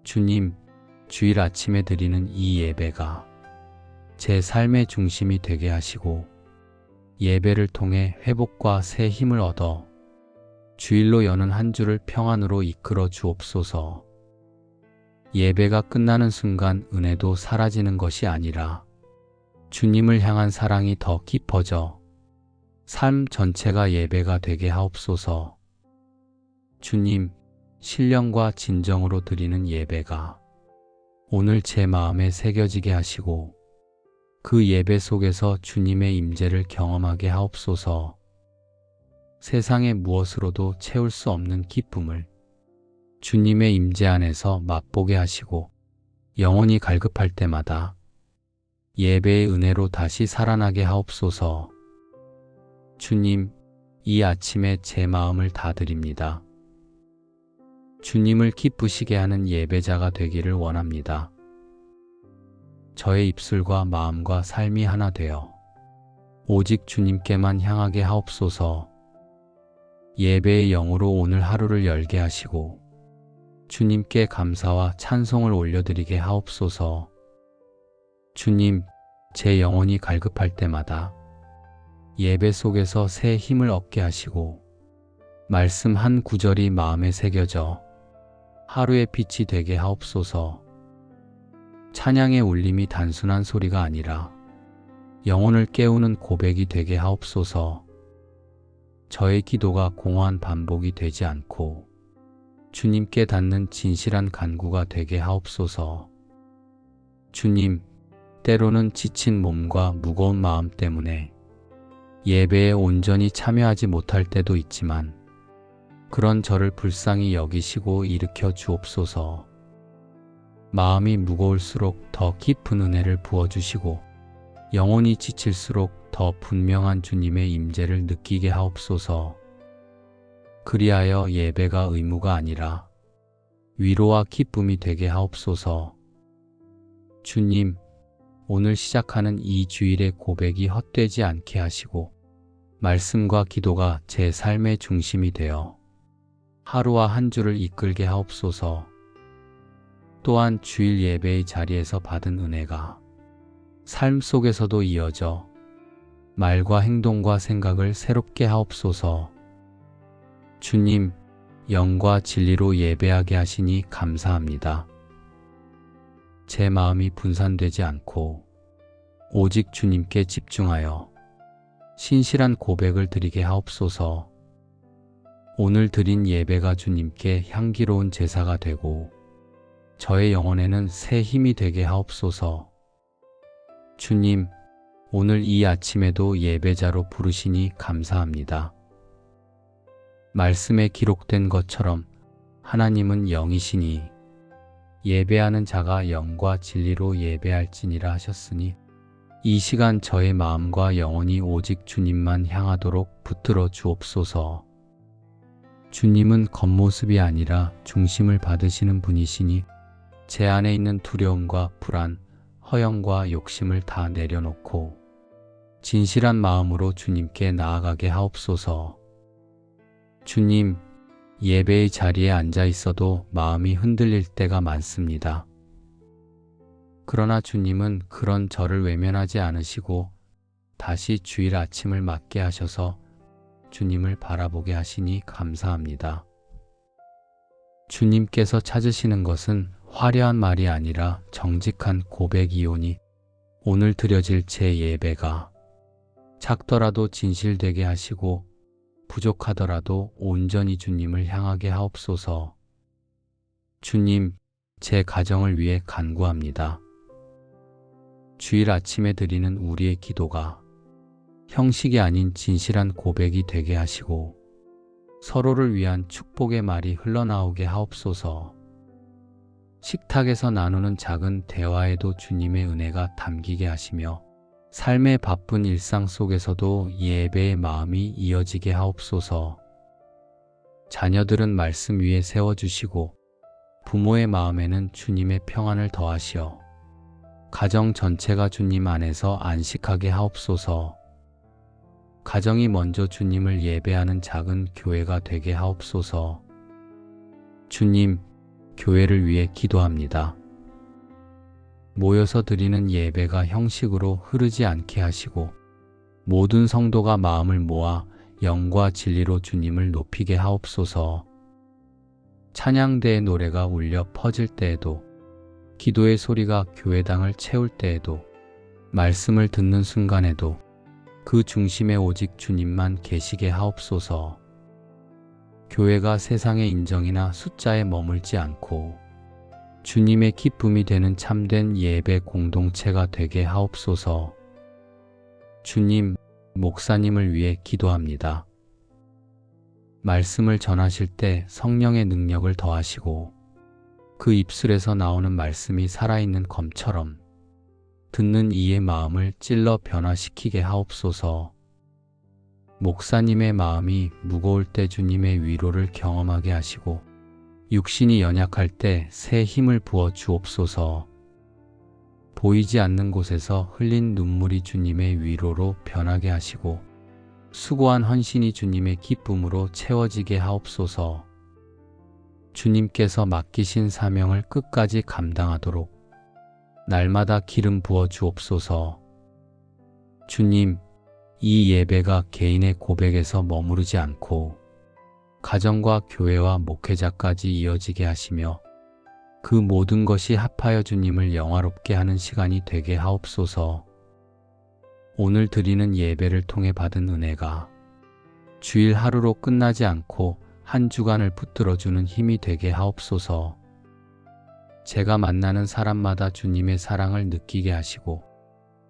주님, 주일 아침에 드리는 이 예배가 제 삶의 중심이 되게 하시고 예배를 통해 회복과 새 힘을 얻어 주일로 여는 한 주를 평안으로 이끌어 주옵소서. 예배가 끝나는 순간 은혜도 사라지는 것이 아니라 주님을 향한 사랑이 더 깊어져 삶 전체가 예배가 되게 하옵소서. 주님, 신령과 진정으로 드리는 예배가 오늘 제 마음에 새겨지게 하시고 그 예배 속에서 주님의 임재를 경험하게 하옵소서. 세상의 무엇으로도 채울 수 없는 기쁨을 주님의 임재 안에서 맛보게 하시고 영혼이 갈급할 때마다 예배의 은혜로 다시 살아나게 하옵소서. 주님, 이 아침에 제 마음을 다 드립니다. 주님을 기쁘시게 하는 예배자가 되기를 원합니다. 저의 입술과 마음과 삶이 하나 되어 오직 주님께만 향하게 하옵소서. 예배의 영으로 오늘 하루를 열게 하시고 주님께 감사와 찬송을 올려드리게 하옵소서. 주님, 제 영혼이 갈급할 때마다 예배 속에서 새 힘을 얻게 하시고 말씀 한 구절이 마음에 새겨져 하루의 빛이 되게 하옵소서. 찬양의 울림이 단순한 소리가 아니라 영혼을 깨우는 고백이 되게 하옵소서. 저의 기도가 공허한 반복이 되지 않고 주님께 닿는 진실한 간구가 되게 하옵소서. 주님, 때로는 지친 몸과 무거운 마음 때문에 예배에 온전히 참여하지 못할 때도 있지만 그런 저를 불쌍히 여기시고 일으켜 주옵소서. 마음이 무거울수록 더 깊은 은혜를 부어주시고 영혼이 지칠수록 더 분명한 주님의 임재를 느끼게 하옵소서. 그리하여 예배가 의무가 아니라 위로와 기쁨이 되게 하옵소서. 주님, 오늘 시작하는 이 주일의 고백이 헛되지 않게 하시고 말씀과 기도가 제 삶의 중심이 되어 하루와 한 주를 이끌게 하옵소서. 또한 주일 예배의 자리에서 받은 은혜가 삶 속에서도 이어져 말과 행동과 생각을 새롭게 하옵소서. 주님, 영과 진리로 예배하게 하시니 감사합니다. 제 마음이 분산되지 않고 오직 주님께 집중하여 신실한 고백을 드리게 하옵소서. 오늘 드린 예배가 주님께 향기로운 제사가 되고 저의 영혼에는 새 힘이 되게 하옵소서. 주님, 오늘 이 아침에도 예배자로 부르시니 감사합니다. 말씀에 기록된 것처럼 하나님은 영이시니 예배하는 자가 영과 진리로 예배할지니라 하셨으니 이 시간 저의 마음과 영혼이 오직 주님만 향하도록 붙들어 주옵소서. 주님은 겉모습이 아니라 중심을 받으시는 분이시니 제 안에 있는 두려움과 불안, 허영과 욕심을 다 내려놓고 진실한 마음으로 주님께 나아가게 하옵소서. 주님, 예배의 자리에 앉아 있어도 마음이 흔들릴 때가 많습니다. 그러나 주님은 그런 저를 외면하지 않으시고 다시 주일 아침을 맞게 하셔서 주님을 바라보게 하시니 감사합니다. 주님께서 찾으시는 것은 화려한 말이 아니라 정직한 고백이오니 오늘 드려질 제 예배가 작더라도 진실되게 하시고 부족하더라도 온전히 주님을 향하게 하옵소서. 주님, 제 가정을 위해 간구합니다. 주일 아침에 드리는 우리의 기도가 형식이 아닌 진실한 고백이 되게 하시고 서로를 위한 축복의 말이 흘러나오게 하옵소서. 식탁에서 나누는 작은 대화에도 주님의 은혜가 담기게 하시며 삶의 바쁜 일상 속에서도 예배의 마음이 이어지게 하옵소서. 자녀들은 말씀 위에 세워주시고 부모의 마음에는 주님의 평안을 더하시어 가정 전체가 주님 안에서 안식하게 하옵소서. 가정이 먼저 주님을 예배하는 작은 교회가 되게 하옵소서. 주님, 교회를 위해 기도합니다. 모여서 드리는 예배가 형식으로 흐르지 않게 하시고 모든 성도가 마음을 모아 영과 진리로 주님을 높이게 하옵소서. 찬양대의 노래가 울려 퍼질 때에도 기도의 소리가 교회당을 채울 때에도 말씀을 듣는 순간에도 그 중심에 오직 주님만 계시게 하옵소서. 교회가 세상의 인정이나 숫자에 머물지 않고 주님의 기쁨이 되는 참된 예배 공동체가 되게 하옵소서. 주님, 목사님을 위해 기도합니다. 말씀을 전하실 때 성령의 능력을 더하시고 그 입술에서 나오는 말씀이 살아있는 검처럼 듣는 이의 마음을 찔러 변화시키게 하옵소서. 목사님의 마음이 무거울 때 주님의 위로를 경험하게 하시고 육신이 연약할 때 새 힘을 부어 주옵소서. 보이지 않는 곳에서 흘린 눈물이 주님의 위로로 변하게 하시고 수고한 헌신이 주님의 기쁨으로 채워지게 하옵소서. 주님께서 맡기신 사명을 끝까지 감당하도록 날마다 기름 부어 주옵소서. 주님, 이 예배가 개인의 고백에서 머무르지 않고 가정과 교회와 목회자까지 이어지게 하시며 그 모든 것이 합하여 주님을 영화롭게 하는 시간이 되게 하옵소서. 오늘 드리는 예배를 통해 받은 은혜가 주일 하루로 끝나지 않고 한 주간을 붙들어주는 힘이 되게 하옵소서. 제가 만나는 사람마다 주님의 사랑을 느끼게 하시고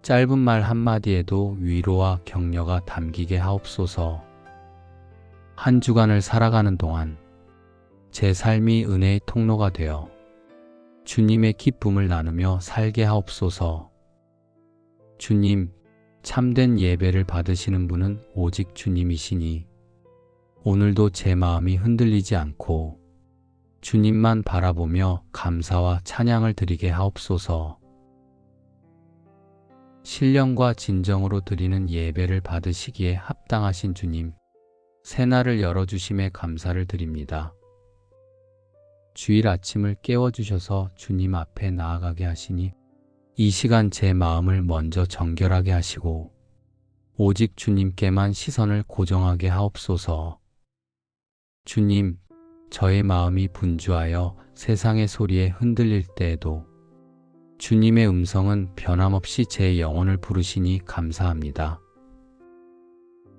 짧은 말 한마디에도 위로와 격려가 담기게 하옵소서. 한 주간을 살아가는 동안 제 삶이 은혜의 통로가 되어 주님의 기쁨을 나누며 살게 하옵소서. 주님, 참된 예배를 받으시는 분은 오직 주님이시니 오늘도 제 마음이 흔들리지 않고 주님만 바라보며 감사와 찬양을 드리게 하옵소서. 신령과 진정으로 드리는 예배를 받으시기에 합당하신 주님, 새날을 열어주심에 감사를 드립니다. 주일 아침을 깨워주셔서 주님 앞에 나아가게 하시니 이 시간 제 마음을 먼저 정결하게 하시고 오직 주님께만 시선을 고정하게 하옵소서. 주님, 저의 마음이 분주하여 세상의 소리에 흔들릴 때에도 주님의 음성은 변함없이 제 영혼을 부르시니 감사합니다.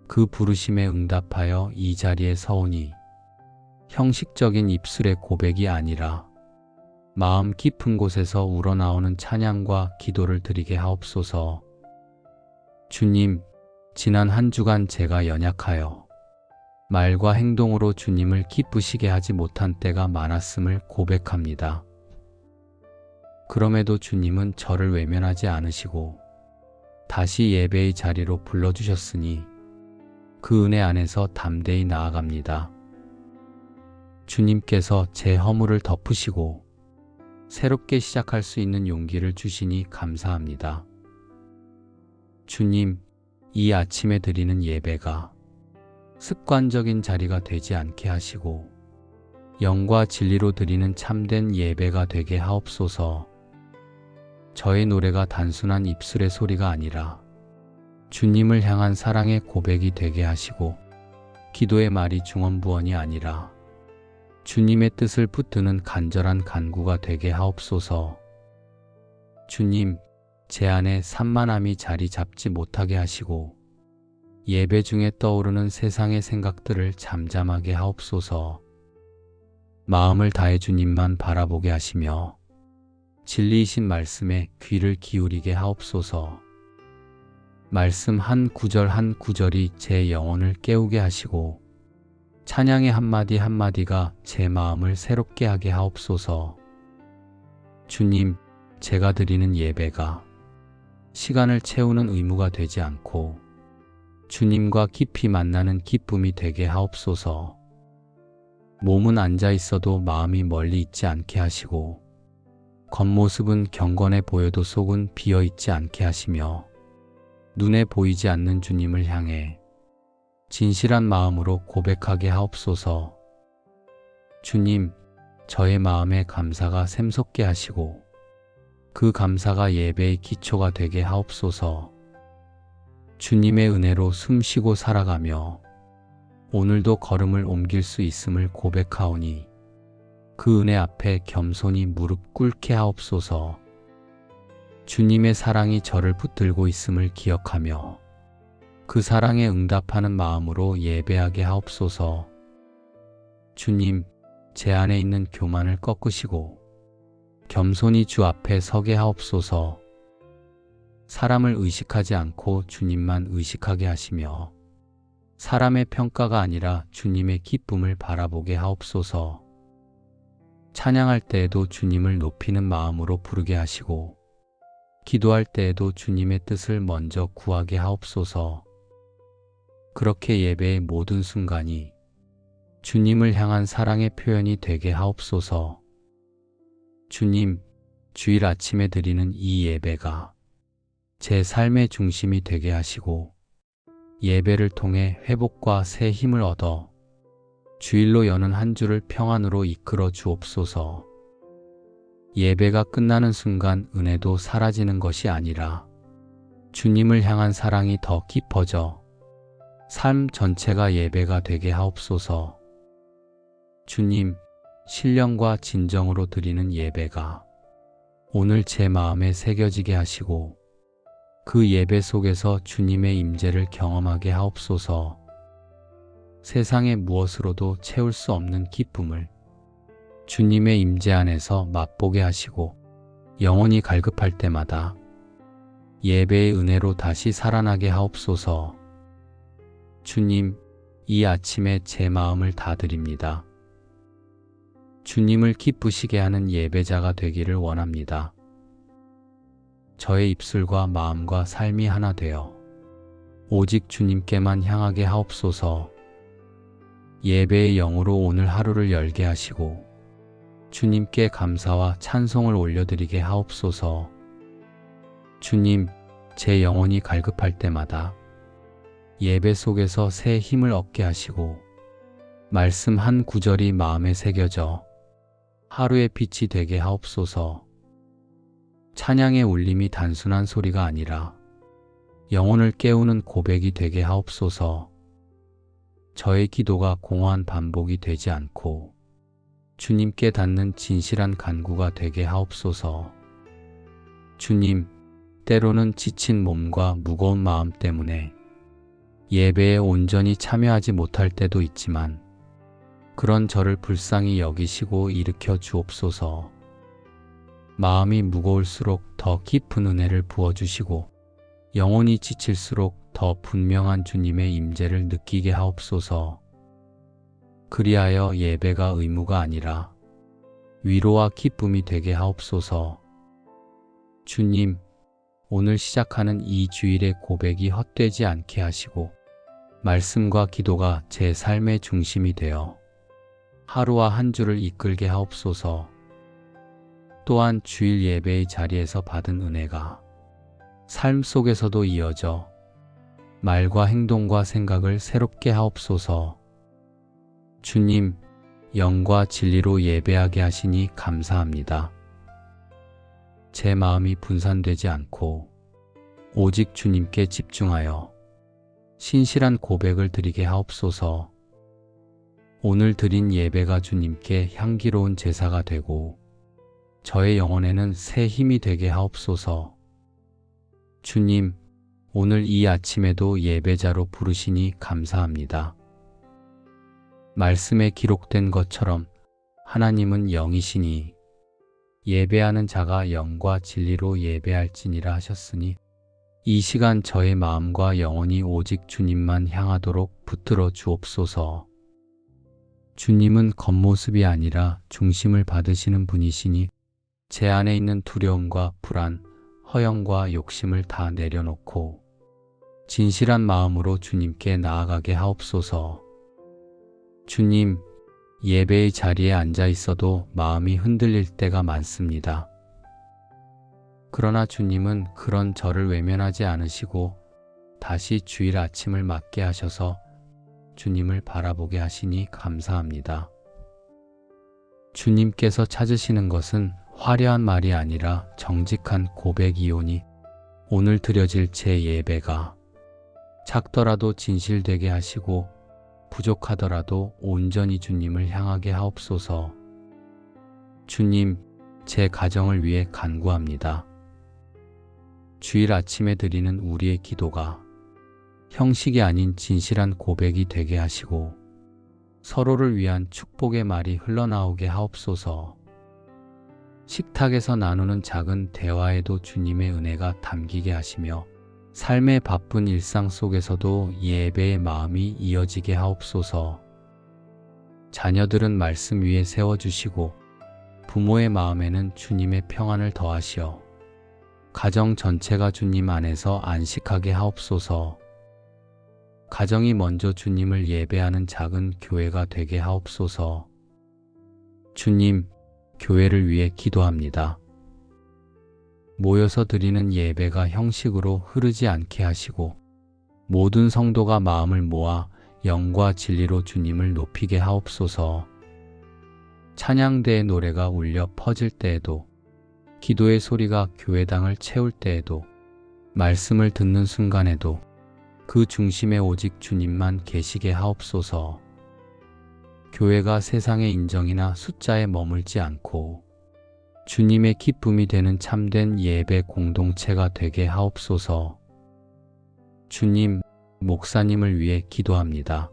그 부르심에 응답하여 이 자리에 서오니 형식적인 입술의 고백이 아니라 마음 깊은 곳에서 우러나오는 찬양과 기도를 드리게 하옵소서. 주님, 지난 한 주간 제가 연약하여 말과 행동으로 주님을 기쁘시게 하지 못한 때가 많았음을 고백합니다. 그럼에도 주님은 저를 외면하지 않으시고 다시 예배의 자리로 불러주셨으니 그 은혜 안에서 담대히 나아갑니다. 주님께서 제 허물을 덮으시고 새롭게 시작할 수 있는 용기를 주시니 감사합니다. 주님, 이 아침에 드리는 예배가 습관적인 자리가 되지 않게 하시고 영과 진리로 드리는 참된 예배가 되게 하옵소서. 저의 노래가 단순한 입술의 소리가 아니라 주님을 향한 사랑의 고백이 되게 하시고 기도의 말이 중언부언이 아니라 주님의 뜻을 붙드는 간절한 간구가 되게 하옵소서. 주님, 제 안에 산만함이 자리 잡지 못하게 하시고 예배 중에 떠오르는 세상의 생각들을 잠잠하게 하옵소서. 마음을 다해 주님만 바라보게 하시며 진리이신 말씀에 귀를 기울이게 하옵소서. 말씀 한 구절 한 구절이 제 영혼을 깨우게 하시고 찬양의 한마디 한마디가 제 마음을 새롭게 하게 하옵소서. 주님, 제가 드리는 예배가 시간을 채우는 의무가 되지 않고 주님과 깊이 만나는 기쁨이 되게 하옵소서. 몸은 앉아 있어도 마음이 멀리 있지 않게 하시고 겉모습은 경건해 보여도 속은 비어 있지 않게 하시며 눈에 보이지 않는 주님을 향해 진실한 마음으로 고백하게 하옵소서. 주님, 저의 마음에 감사가 샘솟게 하시고 그 감사가 예배의 기초가 되게 하옵소서. 주님의 은혜로 숨쉬고 살아가며 오늘도 걸음을 옮길 수 있음을 고백하오니 그 은혜 앞에 겸손히 무릎 꿇게 하옵소서. 주님의 사랑이 저를 붙들고 있음을 기억하며 그 사랑에 응답하는 마음으로 예배하게 하옵소서. 주님, 제 안에 있는 교만을 꺾으시고 겸손히 주 앞에 서게 하옵소서. 사람을 의식하지 않고 주님만 의식하게 하시며 사람의 평가가 아니라 주님의 기쁨을 바라보게 하옵소서. 찬양할 때에도 주님을 높이는 마음으로 부르게 하시고 기도할 때에도 주님의 뜻을 먼저 구하게 하옵소서. 그렇게 예배의 모든 순간이 주님을 향한 사랑의 표현이 되게 하옵소서. 주님, 주일 아침에 드리는 이 예배가 제 삶의 중심이 되게 하시고 예배를 통해 회복과 새 힘을 얻어 주일로 여는 한 주를 평안으로 이끌어 주옵소서. 예배가 끝나는 순간 은혜도 사라지는 것이 아니라 주님을 향한 사랑이 더 깊어져 삶 전체가 예배가 되게 하옵소서. 주님, 신령과 진정으로 드리는 예배가 오늘 제 마음에 새겨지게 하시고 그 예배 속에서 주님의 임재를 경험하게 하옵소서. 세상의 무엇으로도 채울 수 없는 기쁨을 주님의 임재 안에서 맛보게 하시고 영혼이 갈급할 때마다 예배의 은혜로 다시 살아나게 하옵소서. 주님, 이 아침에 제 마음을 다 드립니다. 주님을 기쁘시게 하는 예배자가 되기를 원합니다. 저의 입술과 마음과 삶이 하나 되어 오직 주님께만 향하게 하옵소서. 예배의 영으로 오늘 하루를 열게 하시고 주님께 감사와 찬송을 올려드리게 하옵소서. 주님, 제 영혼이 갈급할 때마다 예배 속에서 새 힘을 얻게 하시고 말씀 한 구절이 마음에 새겨져 하루의 빛이 되게 하옵소서. 찬양의 울림이 단순한 소리가 아니라 영혼을 깨우는 고백이 되게 하옵소서. 저의 기도가 공허한 반복이 되지 않고 주님께 닿는 진실한 간구가 되게 하옵소서. 주님, 때로는 지친 몸과 무거운 마음 때문에 예배에 온전히 참여하지 못할 때도 있지만 그런 저를 불쌍히 여기시고 일으켜 주옵소서. 마음이 무거울수록 더 깊은 은혜를 부어주시고 영혼이 지칠수록 더 분명한 주님의 임재를 느끼게 하옵소서. 그리하여 예배가 의무가 아니라 위로와 기쁨이 되게 하옵소서. 주님, 오늘 시작하는 이 주일의 고백이 헛되지 않게 하시고 말씀과 기도가 제 삶의 중심이 되어 하루와 한 주를 이끌게 하옵소서. 또한 주일 예배의 자리에서 받은 은혜가 삶 속에서도 이어져 말과 행동과 생각을 새롭게 하옵소서. 주님, 영과 진리로 예배하게 하시니 감사합니다. 제 마음이 분산되지 않고 오직 주님께 집중하여 신실한 고백을 드리게 하옵소서. 오늘 드린 예배가 주님께 향기로운 제사가 되고 저의 영혼에는 새 힘이 되게 하옵소서. 주님, 오늘 이 아침에도 예배자로 부르시니 감사합니다. 말씀에 기록된 것처럼 하나님은 영이시니 예배하는 자가 영과 진리로 예배할지니라 하셨으니 이 시간 저의 마음과 영혼이 오직 주님만 향하도록 붙들어 주옵소서. 주님은 겉모습이 아니라 중심을 받으시는 분이시니 제 안에 있는 두려움과 불안, 허영과 욕심을 다 내려놓고 진실한 마음으로 주님께 나아가게 하옵소서. 주님, 예배의 자리에 앉아 있어도 마음이 흔들릴 때가 많습니다. 그러나 주님은 그런 저를 외면하지 않으시고 다시 주일 아침을 맞게 하셔서 주님을 바라보게 하시니 감사합니다. 주님께서 찾으시는 것은 화려한 말이 아니라 정직한 고백이오니 오늘 드려질 제 예배가 작더라도 진실되게 하시고 부족하더라도 온전히 주님을 향하게 하옵소서. 주님, 제 가정을 위해 간구합니다. 주일 아침에 드리는 우리의 기도가 형식이 아닌 진실한 고백이 되게 하시고 서로를 위한 축복의 말이 흘러나오게 하옵소서. 식탁에서 나누는 작은 대화에도 주님의 은혜가 담기게 하시며 삶의 바쁜 일상 속에서도 예배의 마음이 이어지게 하옵소서. 자녀들은 말씀 위에 세워주시고 부모의 마음에는 주님의 평안을 더하시어 가정 전체가 주님 안에서 안식하게 하옵소서. 가정이 먼저 주님을 예배하는 작은 교회가 되게 하옵소서. 주님, 교회를 위해 기도합니다. 모여서 드리는 예배가 형식으로 흐르지 않게 하시고 모든 성도가 마음을 모아 영과 진리로 주님을 높이게 하옵소서. 찬양대의 노래가 울려 퍼질 때에도 기도의 소리가 교회당을 채울 때에도 말씀을 듣는 순간에도 그 중심에 오직 주님만 계시게 하옵소서. 교회가 세상의 인정이나 숫자에 머물지 않고 주님의 기쁨이 되는 참된 예배 공동체가 되게 하옵소서. 주님, 목사님을 위해 기도합니다.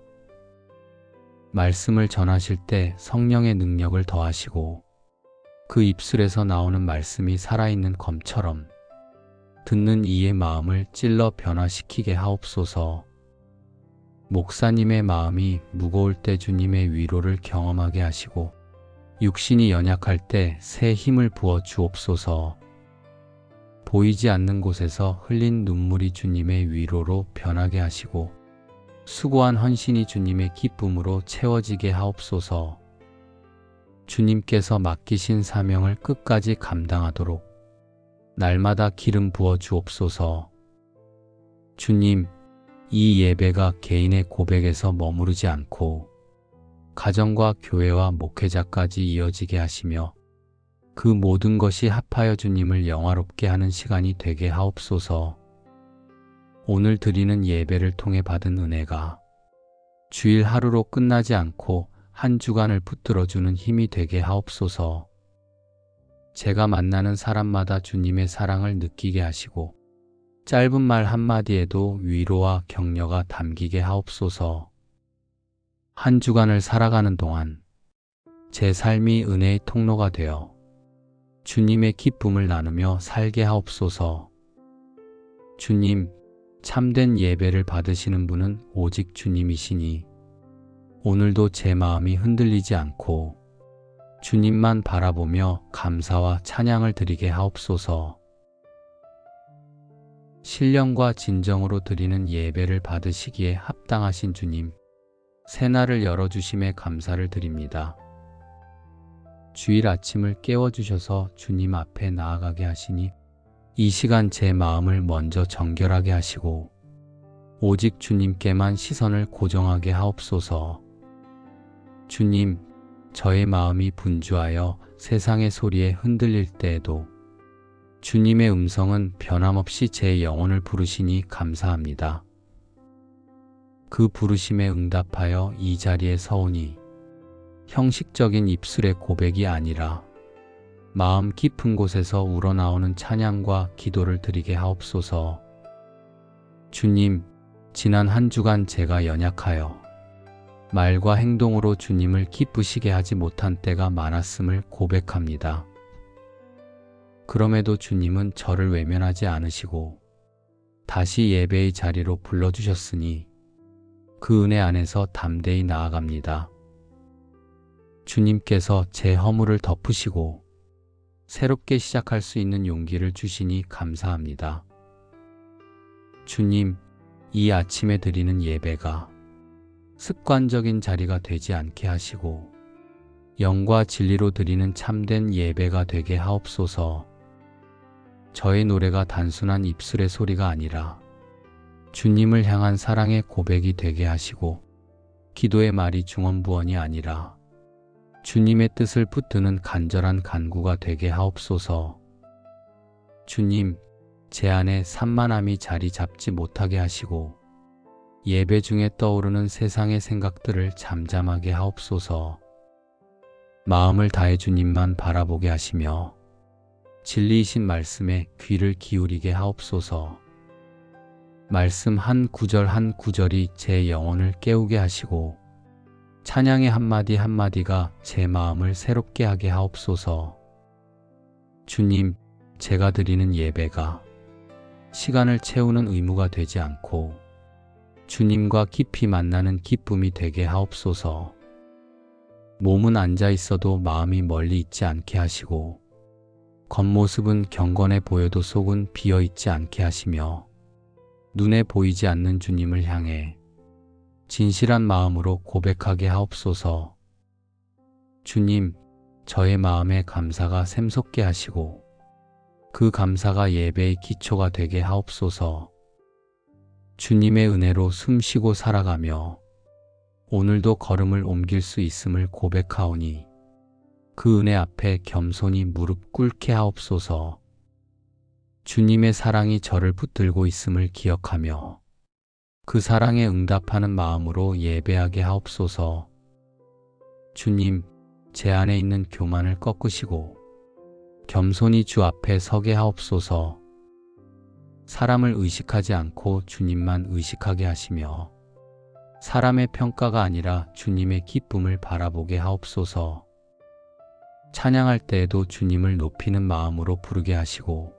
말씀을 전하실 때 성령의 능력을 더하시고 그 입술에서 나오는 말씀이 살아있는 검처럼 듣는 이의 마음을 찔러 변화시키게 하옵소서. 목사님의 마음이 무거울 때 주님의 위로를 경험하게 하시고 육신이 연약할 때 새 힘을 부어 주옵소서. 보이지 않는 곳에서 흘린 눈물이 주님의 위로로 변하게 하시고 수고한 헌신이 주님의 기쁨으로 채워지게 하옵소서. 주님께서 맡기신 사명을 끝까지 감당하도록 날마다 기름 부어 주옵소서. 주님, 이 예배가 개인의 고백에서 머무르지 않고 가정과 교회와 목회자까지 이어지게 하시며 그 모든 것이 합하여 주님을 영화롭게 하는 시간이 되게 하옵소서. 오늘 드리는 예배를 통해 받은 은혜가 주일 하루로 끝나지 않고 한 주간을 붙들어주는 힘이 되게 하옵소서. 제가 만나는 사람마다 주님의 사랑을 느끼게 하시고 짧은 말 한마디에도 위로와 격려가 담기게 하옵소서. 한 주간을 살아가는 동안 제 삶이 은혜의 통로가 되어 주님의 기쁨을 나누며 살게 하옵소서. 주님, 참된 예배를 받으시는 분은 오직 주님이시니 오늘도 제 마음이 흔들리지 않고 주님만 바라보며 감사와 찬양을 드리게 하옵소서. 신령과 진정으로 드리는 예배를 받으시기에 합당하신 주님, 새날을 열어주심에 감사를 드립니다. 주일 아침을 깨워주셔서 주님 앞에 나아가게 하시니 이 시간 제 마음을 먼저 정결하게 하시고 오직 주님께만 시선을 고정하게 하옵소서. 주님, 저의 마음이 분주하여 세상의 소리에 흔들릴 때에도 주님의 음성은 변함없이 제 영혼을 부르시니 감사합니다. 그 부르심에 응답하여 이 자리에 서오니 형식적인 입술의 고백이 아니라 마음 깊은 곳에서 우러나오는 찬양과 기도를 드리게 하옵소서. 주님, 지난 한 주간 제가 연약하여 말과 행동으로 주님을 기쁘시게 하지 못한 때가 많았음을 고백합니다. 그럼에도 주님은 저를 외면하지 않으시고 다시 예배의 자리로 불러주셨으니 그 은혜 안에서 담대히 나아갑니다. 주님께서 제 허물을 덮으시고 새롭게 시작할 수 있는 용기를 주시니 감사합니다. 주님, 이 아침에 드리는 예배가 습관적인 자리가 되지 않게 하시고 영과 진리로 드리는 참된 예배가 되게 하옵소서. 저의 노래가 단순한 입술의 소리가 아니라 주님을 향한 사랑의 고백이 되게 하시고 기도의 말이 중언부언이 아니라 주님의 뜻을 붙드는 간절한 간구가 되게 하옵소서. 주님, 제 안에 산만함이 자리 잡지 못하게 하시고 예배 중에 떠오르는 세상의 생각들을 잠잠하게 하옵소서. 마음을 다해 주님만 바라보게 하시며 진리이신 말씀에 귀를 기울이게 하옵소서. 말씀 한 구절 한 구절이 제 영혼을 깨우게 하시고 찬양의 한마디 한마디가 제 마음을 새롭게 하게 하옵소서. 주님, 제가 드리는 예배가 시간을 채우는 의무가 되지 않고 주님과 깊이 만나는 기쁨이 되게 하옵소서. 몸은 앉아 있어도 마음이 멀리 있지 않게 하시고 겉모습은 경건해 보여도 속은 비어 있지 않게 하시며 눈에 보이지 않는 주님을 향해 진실한 마음으로 고백하게 하옵소서. 주님, 저의 마음에 감사가 샘솟게 하시고 그 감사가 예배의 기초가 되게 하옵소서. 주님의 은혜로 숨쉬고 살아가며 오늘도 걸음을 옮길 수 있음을 고백하오니 그 은혜 앞에 겸손히 무릎 꿇게 하옵소서. 주님의 사랑이 저를 붙들고 있음을 기억하며 그 사랑에 응답하는 마음으로 예배하게 하옵소서. 주님, 제 안에 있는 교만을 꺾으시고 겸손히 주 앞에 서게 하옵소서. 사람을 의식하지 않고 주님만 의식하게 하시며 사람의 평가가 아니라 주님의 기쁨을 바라보게 하옵소서. 찬양할 때에도 주님을 높이는 마음으로 부르게 하시고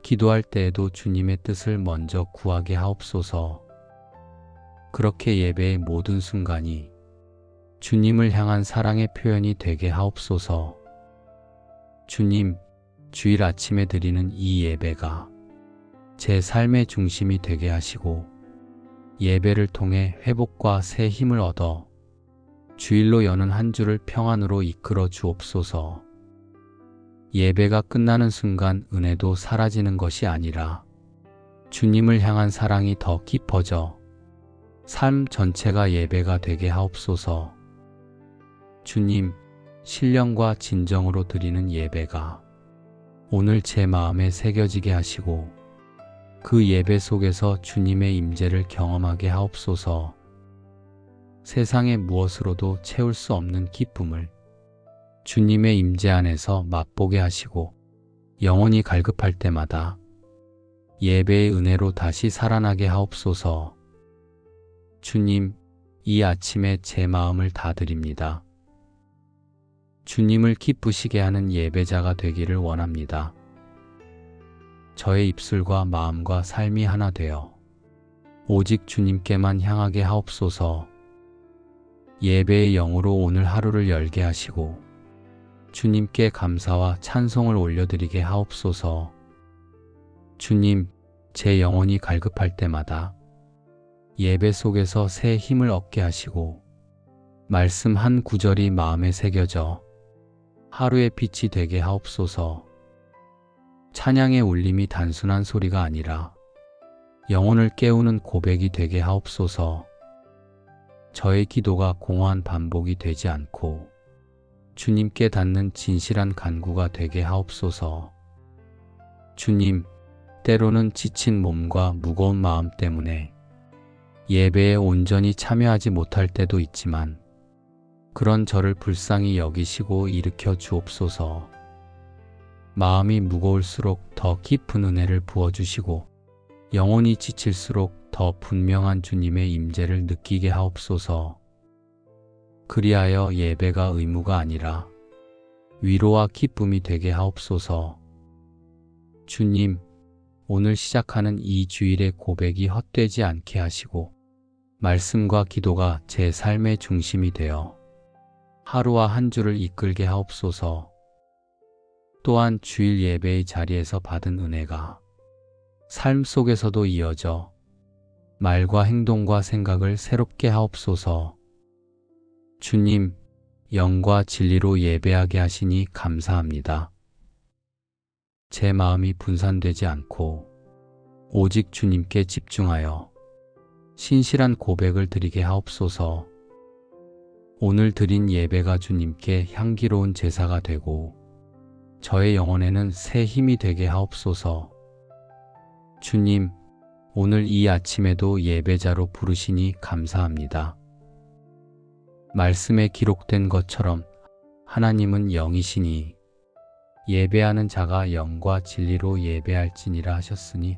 기도할 때에도 주님의 뜻을 먼저 구하게 하옵소서. 그렇게 예배의 모든 순간이 주님을 향한 사랑의 표현이 되게 하옵소서. 주님, 주일 아침에 드리는 이 예배가 제 삶의 중심이 되게 하시고 예배를 통해 회복과 새 힘을 얻어 주일로 여는 한 주를 평안으로 이끌어 주옵소서. 예배가 끝나는 순간 은혜도 사라지는 것이 아니라 주님을 향한 사랑이 더 깊어져 삶 전체가 예배가 되게 하옵소서. 주님, 신령과 진정으로 드리는 예배가 오늘 제 마음에 새겨지게 하시고 그 예배 속에서 주님의 임재를 경험하게 하옵소서. 세상의 무엇으로도 채울 수 없는 기쁨을 주님의 임재 안에서 맛보게 하시고 영혼이 갈급할 때마다 예배의 은혜로 다시 살아나게 하옵소서. 주님, 이 아침에 제 마음을 다 드립니다. 주님을 기쁘시게 하는 예배자가 되기를 원합니다. 저의 입술과 마음과 삶이 하나 되어 오직 주님께만 향하게 하옵소서. 예배의 영으로 오늘 하루를 열게 하시고 주님께 감사와 찬송을 올려드리게 하옵소서. 주님, 제 영혼이 갈급할 때마다 예배 속에서 새 힘을 얻게 하시고 말씀 한 구절이 마음에 새겨져 하루의 빛이 되게 하옵소서. 찬양의 울림이 단순한 소리가 아니라 영혼을 깨우는 고백이 되게 하옵소서. 저의 기도가 공허한 반복이 되지 않고 주님께 닿는 진실한 간구가 되게 하옵소서. 주님, 때로는 지친 몸과 무거운 마음 때문에 예배에 온전히 참여하지 못할 때도 있지만 그런 저를 불쌍히 여기시고 일으켜 주옵소서. 마음이 무거울수록 더 깊은 은혜를 부어주시고 영혼이 지칠수록 더 분명한 주님의 임재를 느끼게 하옵소서. 그리하여 예배가 의무가 아니라 위로와 기쁨이 되게 하옵소서. 주님, 오늘 시작하는 이 주일의 고백이 헛되지 않게 하시고 말씀과 기도가 제 삶의 중심이 되어 하루와 한 주를 이끌게 하옵소서. 또한 주일 예배의 자리에서 받은 은혜가 삶 속에서도 이어져 말과 행동과 생각을 새롭게 하옵소서. 주님, 영과 진리로 예배하게 하시니 감사합니다. 제 마음이 분산되지 않고 오직 주님께 집중하여 신실한 고백을 드리게 하옵소서. 오늘 드린 예배가 주님께 향기로운 제사가 되고 저의 영혼에는 새 힘이 되게 하옵소서. 주님, 오늘 이 아침에도 예배자로 부르시니 감사합니다. 말씀에 기록된 것처럼 하나님은 영이시니 예배하는 자가 영과 진리로 예배할지니라 하셨으니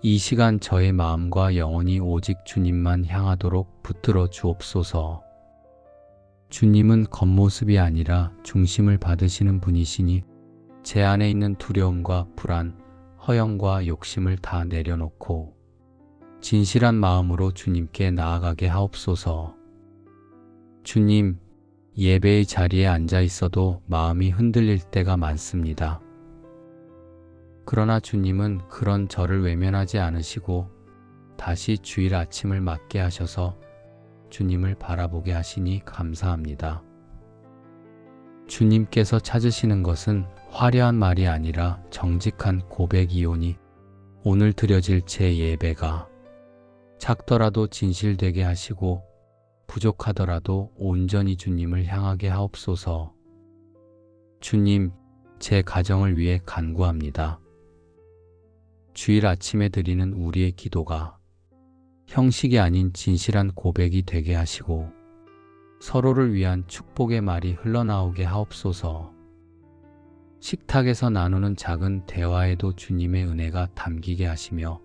이 시간 저의 마음과 영혼이 오직 주님만 향하도록 붙들어 주옵소서. 주님은 겉모습이 아니라 중심을 받으시는 분이시니 제 안에 있는 두려움과 불안, 허영과 욕심을 다 내려놓고 진실한 마음으로 주님께 나아가게 하옵소서. 주님, 예배의 자리에 앉아 있어도 마음이 흔들릴 때가 많습니다. 그러나 주님은 그런 저를 외면하지 않으시고 다시 주일 아침을 맞게 하셔서 주님을 바라보게 하시니 감사합니다. 주님께서 찾으시는 것은 화려한 말이 아니라 정직한 고백이오니 오늘 드려질 제 예배가 작더라도 진실되게 하시고 부족하더라도 온전히 주님을 향하게 하옵소서. 주님, 제 가정을 위해 간구합니다. 주일 아침에 드리는 우리의 기도가 형식이 아닌 진실한 고백이 되게 하시고 서로를 위한 축복의 말이 흘러나오게 하옵소서. 식탁에서 나누는 작은 대화에도 주님의 은혜가 담기게 하시며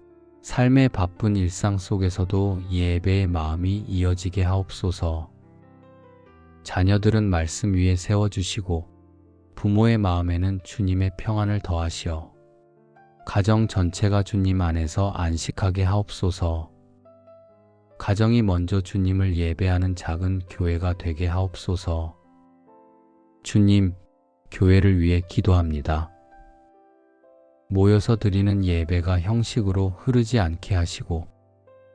삶의 바쁜 일상 속에서도 예배의 마음이 이어지게 하옵소서. 자녀들은 말씀 위에 세워주시고 부모의 마음에는 주님의 평안을 더하시어 가정 전체가 주님 안에서 안식하게 하옵소서. 가정이 먼저 주님을 예배하는 작은 교회가 되게 하옵소서. 주님, 교회를 위해 기도합니다. 모여서 드리는 예배가 형식으로 흐르지 않게 하시고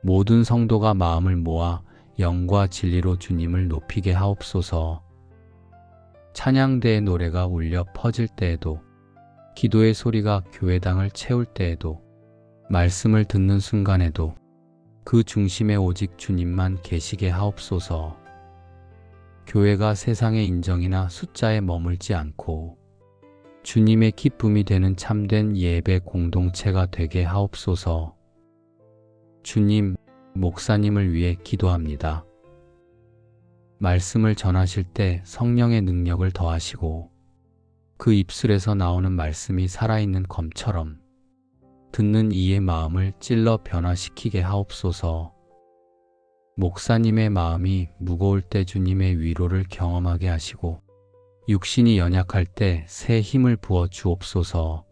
모든 성도가 마음을 모아 영과 진리로 주님을 높이게 하옵소서. 찬양대의 노래가 울려 퍼질 때에도 기도의 소리가 교회당을 채울 때에도 말씀을 듣는 순간에도 그 중심에 오직 주님만 계시게 하옵소서. 교회가 세상의 인정이나 숫자에 머물지 않고 주님의 기쁨이 되는 참된 예배 공동체가 되게 하옵소서. 주님, 목사님을 위해 기도합니다. 말씀을 전하실 때 성령의 능력을 더하시고 그 입술에서 나오는 말씀이 살아있는 검처럼 듣는 이의 마음을 찔러 변화시키게 하옵소서. 목사님의 마음이 무거울 때 주님의 위로를 경험하게 하시고 육신이 연약할 때 새 힘을 부어 주옵소서.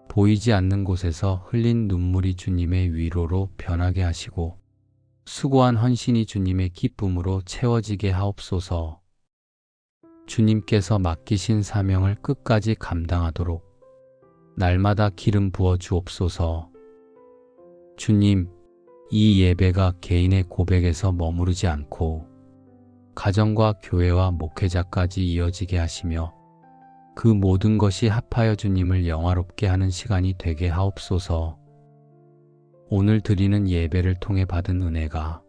보이지 않는 곳에서 흘린 눈물이 주님의 위로로 변하게 하시고 수고한 헌신이 주님의 기쁨으로 채워지게 하옵소서. 주님께서 맡기신 사명을 끝까지 감당하도록 날마다 기름 부어 주옵소서. 주님, 이 예배가 개인의 고백에서 머무르지 않고 가정과 교회와 목회자까지 이어지게 하시며 그 모든 것이 합하여 주님을 영화롭게 하는 시간이 되게 하옵소서. 오늘 드리는 예배를 통해 받은 은혜가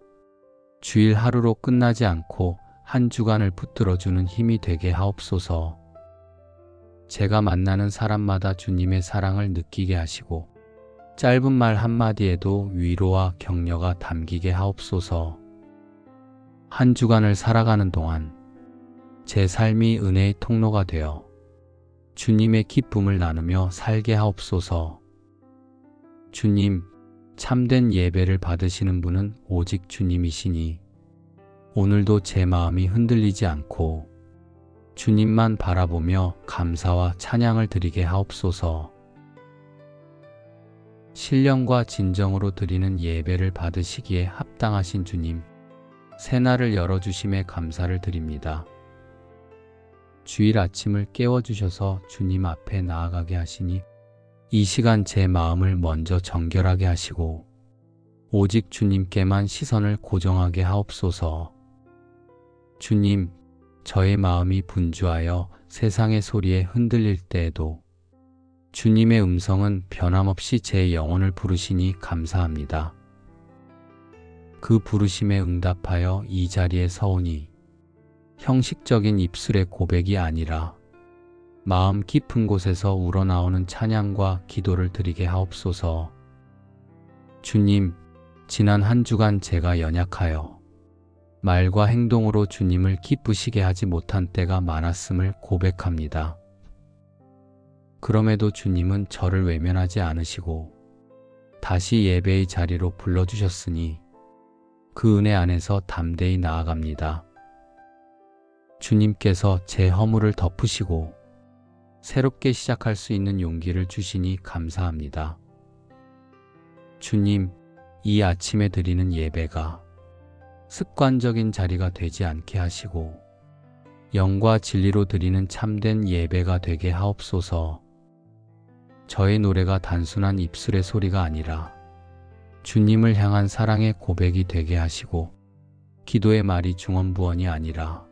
주일 하루로 끝나지 않고 한 주간을 붙들어주는 힘이 되게 하옵소서. 제가 만나는 사람마다 주님의 사랑을 느끼게 하시고 짧은 말 한마디에도 위로와 격려가 담기게 하옵소서. 한 주간을 살아가는 동안 제 삶이 은혜의 통로가 되어 주님의 기쁨을 나누며 살게 하옵소서. 주님, 참된 예배를 받으시는 분은 오직 주님이시니 오늘도 제 마음이 흔들리지 않고 주님만 바라보며 감사와 찬양을 드리게 하옵소서. 신령과 진정으로 드리는 예배를 받으시기에 합당하신 주님, 새날을 열어주심에 감사를 드립니다. 주일 아침을 깨워주셔서 주님 앞에 나아가게 하시니 이 시간 제 마음을 먼저 정결하게 하시고 오직 주님께만 시선을 고정하게 하옵소서. 주님, 저의 마음이 분주하여 세상의 소리에 흔들릴 때에도 주님의 음성은 변함없이 제 영혼을 부르시니 감사합니다. 그 부르심에 응답하여 이 자리에 서오니 형식적인 입술의 고백이 아니라 마음 깊은 곳에서 우러나오는 찬양과 기도를 드리게 하옵소서. 주님, 지난 한 주간 제가 연약하여 말과 행동으로 주님을 기쁘시게 하지 못한 때가 많았음을 고백합니다. 그럼에도 주님은 저를 외면하지 않으시고 다시 예배의 자리로 불러주셨으니 그 은혜 안에서 담대히 나아갑니다. 주님께서 제 허물을 덮으시고 새롭게 시작할 수 있는 용기를 주시니 감사합니다. 주님, 이 아침에 드리는 예배가 습관적인 자리가 되지 않게 하시고 영과 진리로 드리는 참된 예배가 되게 하옵소서. 저의 노래가 단순한 입술의 소리가 아니라 주님을 향한 사랑의 고백이 되게 하시고 기도의 말이 중언부언이 아니라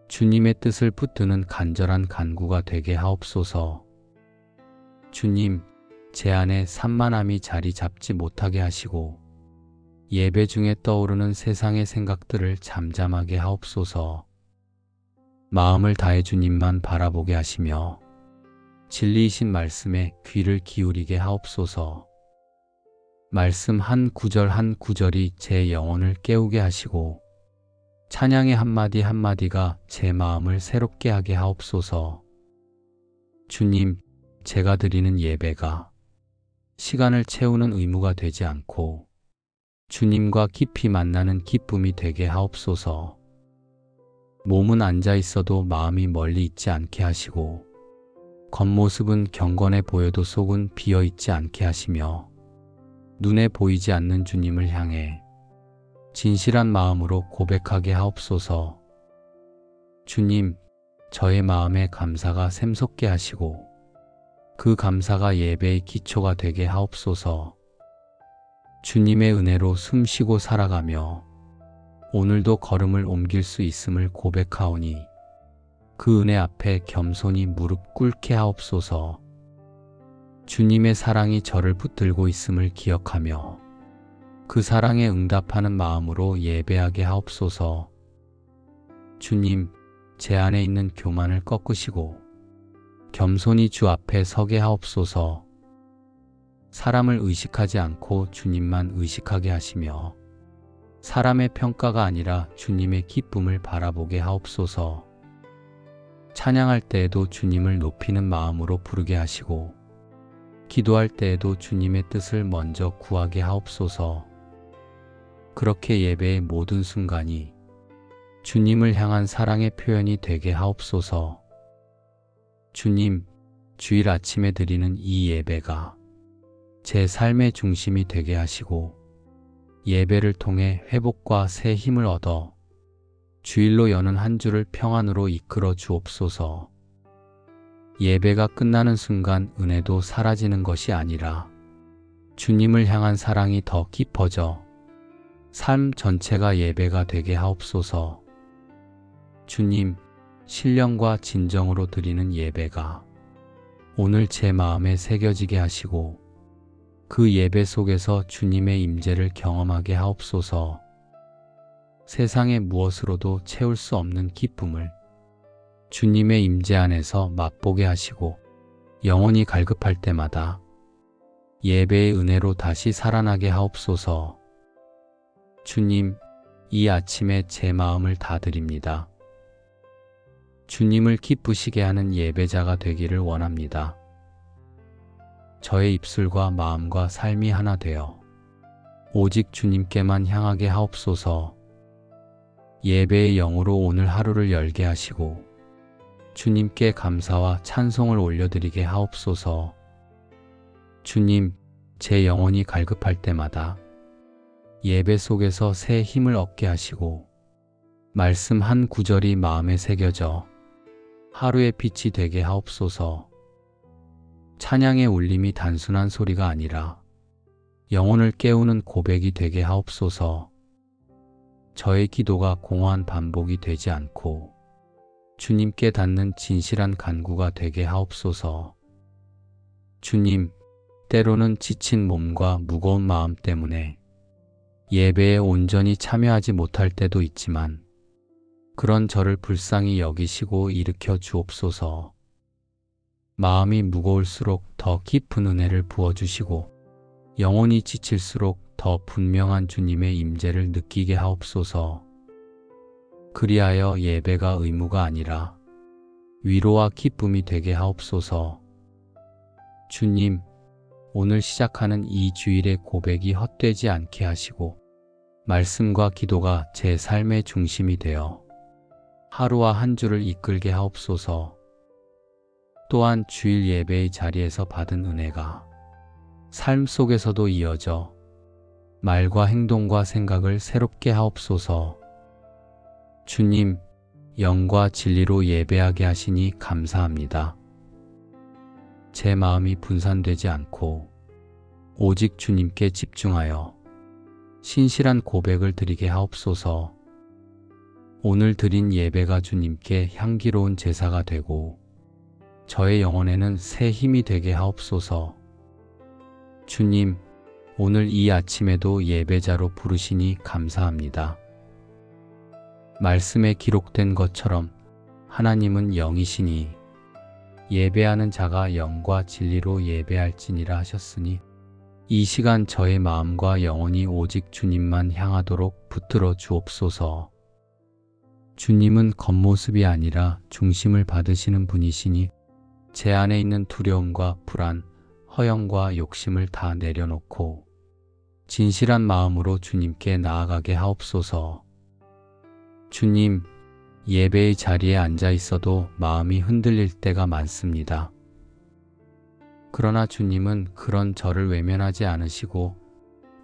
주님의 뜻을 붙드는 간절한 간구가 되게 하옵소서. 주님, 제 안에 산만함이 자리 잡지 못하게 하시고 예배 중에 떠오르는 세상의 생각들을 잠잠하게 하옵소서. 마음을 다해 주님만 바라보게 하시며 진리이신 말씀에 귀를 기울이게 하옵소서. 말씀 한 구절 한 구절이 제 영혼을 깨우게 하시고 찬양의 한마디 한마디가 제 마음을 새롭게 하게 하옵소서. 주님, 제가 드리는 예배가 시간을 채우는 의무가 되지 않고 주님과 깊이 만나는 기쁨이 되게 하옵소서. 몸은 앉아 있어도 마음이 멀리 있지 않게 하시고 겉모습은 경건해 보여도 속은 비어 있지 않게 하시며 눈에 보이지 않는 주님을 향해 진실한 마음으로 고백하게 하옵소서. 주님, 저의 마음에 감사가 샘솟게 하시고 그 감사가 예배의 기초가 되게 하옵소서. 주님의 은혜로 숨쉬고 살아가며 오늘도 걸음을 옮길 수 있음을 고백하오니 그 은혜 앞에 겸손히 무릎 꿇게 하옵소서. 주님의 사랑이 저를 붙들고 있음을 기억하며 그 사랑에 응답하는 마음으로 예배하게 하옵소서. 주님, 제 안에 있는 교만을 꺾으시고 겸손히 주 앞에 서게 하옵소서. 사람을 의식하지 않고 주님만 의식하게 하시며 사람의 평가가 아니라 주님의 기쁨을 바라보게 하옵소서. 찬양할 때에도 주님을 높이는 마음으로 부르게 하시고 기도할 때에도 주님의 뜻을 먼저 구하게 하옵소서. 그렇게 예배의 모든 순간이 주님을 향한 사랑의 표현이 되게 하옵소서. 주님, 주일 아침에 드리는 이 예배가 제 삶의 중심이 되게 하시고 예배를 통해 회복과 새 힘을 얻어 주일로 여는 한 주를 평안으로 이끌어 주옵소서. 예배가 끝나는 순간 은혜도 사라지는 것이 아니라 주님을 향한 사랑이 더 깊어져 삶 전체가 예배가 되게 하옵소서. 주님, 신령과 진정으로 드리는 예배가 오늘 제 마음에 새겨지게 하시고 그 예배 속에서 주님의 임재를 경험하게 하옵소서. 세상의 무엇으로도 채울 수 없는 기쁨을 주님의 임재 안에서 맛보게 하시고 영혼이 갈급할 때마다 예배의 은혜로 다시 살아나게 하옵소서. 주님, 이 아침에 제 마음을 다 드립니다. 주님을 기쁘시게 하는 예배자가 되기를 원합니다. 저의 입술과 마음과 삶이 하나 되어 오직 주님께만 향하게 하옵소서. 예배의 영으로 오늘 하루를 열게 하시고 주님께 감사와 찬송을 올려드리게 하옵소서. 주님, 제 영혼이 갈급할 때마다 예배 속에서 새 힘을 얻게 하시고 말씀 한 구절이 마음에 새겨져 하루의 빛이 되게 하옵소서. 찬양의 울림이 단순한 소리가 아니라 영혼을 깨우는 고백이 되게 하옵소서. 저의 기도가 공허한 반복이 되지 않고 주님께 닿는 진실한 간구가 되게 하옵소서. 주님, 때로는 지친 몸과 무거운 마음 때문에 예배에 온전히 참여하지 못할 때도 있지만 그런 저를 불쌍히 여기시고 일으켜 주옵소서. 마음이 무거울수록 더 깊은 은혜를 부어주시고 영혼이 지칠수록 더 분명한 주님의 임재를 느끼게 하옵소서. 그리하여 예배가 의무가 아니라 위로와 기쁨이 되게 하옵소서. 주님, 오늘 시작하는 이 주일의 고백이 헛되지 않게 하시고 말씀과 기도가 제 삶의 중심이 되어 하루와 한 주를 이끌게 하옵소서. 또한 주일 예배의 자리에서 받은 은혜가 삶 속에서도 이어져 말과 행동과 생각을 새롭게 하옵소서. 주님, 영과 진리로 예배하게 하시니 감사합니다. 제 마음이 분산되지 않고 오직 주님께 집중하여 신실한 고백을 드리게 하옵소서. 오늘 드린 예배가 주님께 향기로운 제사가 되고 저의 영혼에는 새 힘이 되게 하옵소서. 주님, 오늘 이 아침에도 예배자로 부르시니 감사합니다. 말씀에 기록된 것처럼 하나님은 영이시니 예배하는 자가 영과 진리로 예배할지니라 하셨으니 이 시간 저의 마음과 영혼이 오직 주님만 향하도록 붙들어 주옵소서. 주님은 겉모습이 아니라 중심을 받으시는 분이시니 제 안에 있는 두려움과 불안, 허영과 욕심을 다 내려놓고 진실한 마음으로 주님께 나아가게 하옵소서. 주님, 예배의 자리에 앉아 있어도 마음이 흔들릴 때가 많습니다. 그러나 주님은 그런 저를 외면하지 않으시고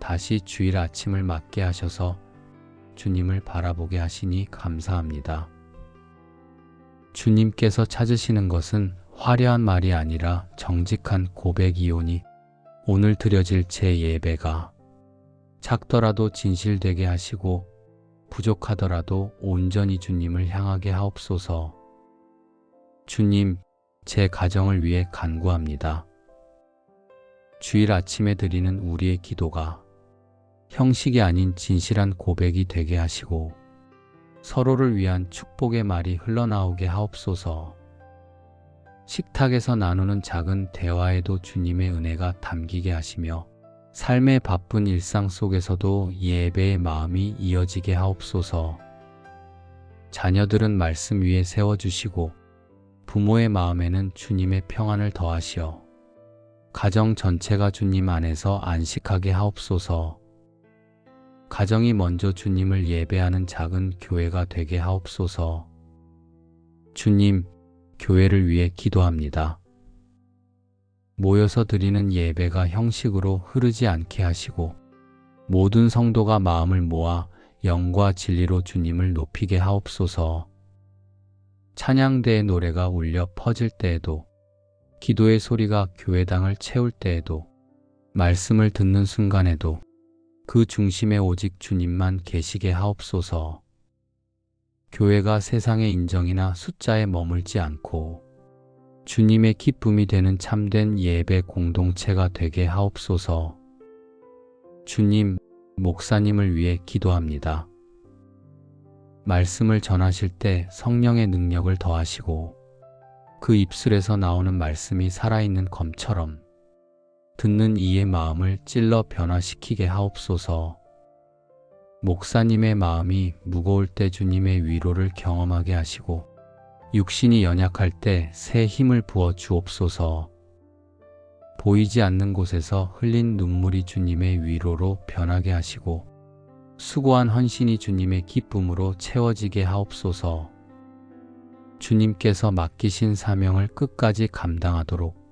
다시 주일 아침을 맞게 하셔서 주님을 바라보게 하시니 감사합니다. 주님께서 찾으시는 것은 화려한 말이 아니라 정직한 고백이오니 오늘 드려질 제 예배가 작더라도 진실되게 하시고 부족하더라도 온전히 주님을 향하게 하옵소서. 주님, 제 가정을 위해 간구합니다. 주일 아침에 드리는 우리의 기도가 형식이 아닌 진실한 고백이 되게 하시고 서로를 위한 축복의 말이 흘러나오게 하옵소서. 식탁에서 나누는 작은 대화에도 주님의 은혜가 담기게 하시며 삶의 바쁜 일상 속에서도 예배의 마음이 이어지게 하옵소서. 자녀들은 말씀 위에 세워주시고 부모의 마음에는 주님의 평안을 더하시어 가정 전체가 주님 안에서 안식하게 하옵소서. 가정이 먼저 주님을 예배하는 작은 교회가 되게 하옵소서. 주님, 교회를 위해 기도합니다. 모여서 드리는 예배가 형식으로 흐르지 않게 하시고 모든 성도가 마음을 모아 영과 진리로 주님을 높이게 하옵소서. 찬양대의 노래가 울려 퍼질 때에도 기도의 소리가 교회당을 채울 때에도 말씀을 듣는 순간에도 그 중심에 오직 주님만 계시게 하옵소서. 교회가 세상의 인정이나 숫자에 머물지 않고 주님의 기쁨이 되는 참된 예배 공동체가 되게 하옵소서. 주님, 목사님을 위해 기도합니다. 말씀을 전하실 때 성령의 능력을 더하시고 그 입술에서 나오는 말씀이 살아있는 검처럼 듣는 이의 마음을 찔러 변화시키게 하옵소서. 목사님의 마음이 무거울 때 주님의 위로를 경험하게 하시고 육신이 연약할 때 새 힘을 부어 주옵소서. 보이지 않는 곳에서 흘린 눈물이 주님의 위로로 변하게 하시고 수고한 헌신이 주님의 기쁨으로 채워지게 하옵소서. 주님께서 맡기신 사명을 끝까지 감당하도록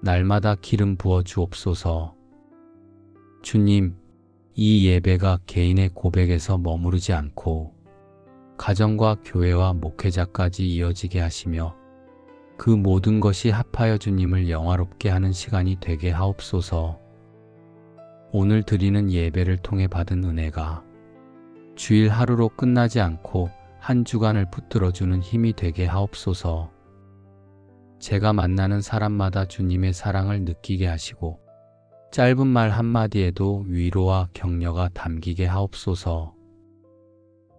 날마다 기름 부어 주옵소서. 주님, 이 예배가 개인의 고백에서 머무르지 않고 가정과 교회와 목회자까지 이어지게 하시며 그 모든 것이 합하여 주님을 영화롭게 하는 시간이 되게 하옵소서. 오늘 드리는 예배를 통해 받은 은혜가 주일 하루로 끝나지 않고 한 주간을 붙들어주는 힘이 되게 하옵소서. 제가 만나는 사람마다 주님의 사랑을 느끼게 하시고 짧은 말 한마디에도 위로와 격려가 담기게 하옵소서.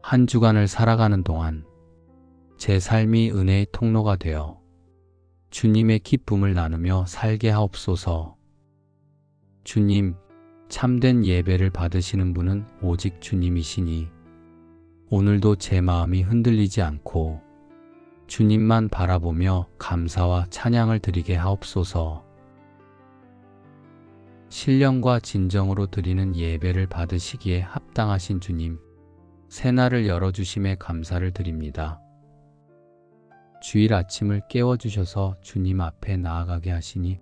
한 주간을 살아가는 동안 제 삶이 은혜의 통로가 되어 주님의 기쁨을 나누며 살게 하옵소서. 주님, 참된 예배를 받으시는 분은 오직 주님이시니 오늘도 제 마음이 흔들리지 않고 주님만 바라보며 감사와 찬양을 드리게 하옵소서. 신령과 진정으로 드리는 예배를 받으시기에 합당하신 주님, 새날을 열어주심에 감사를 드립니다. 주일 아침을 깨워주셔서 주님 앞에 나아가게 하시니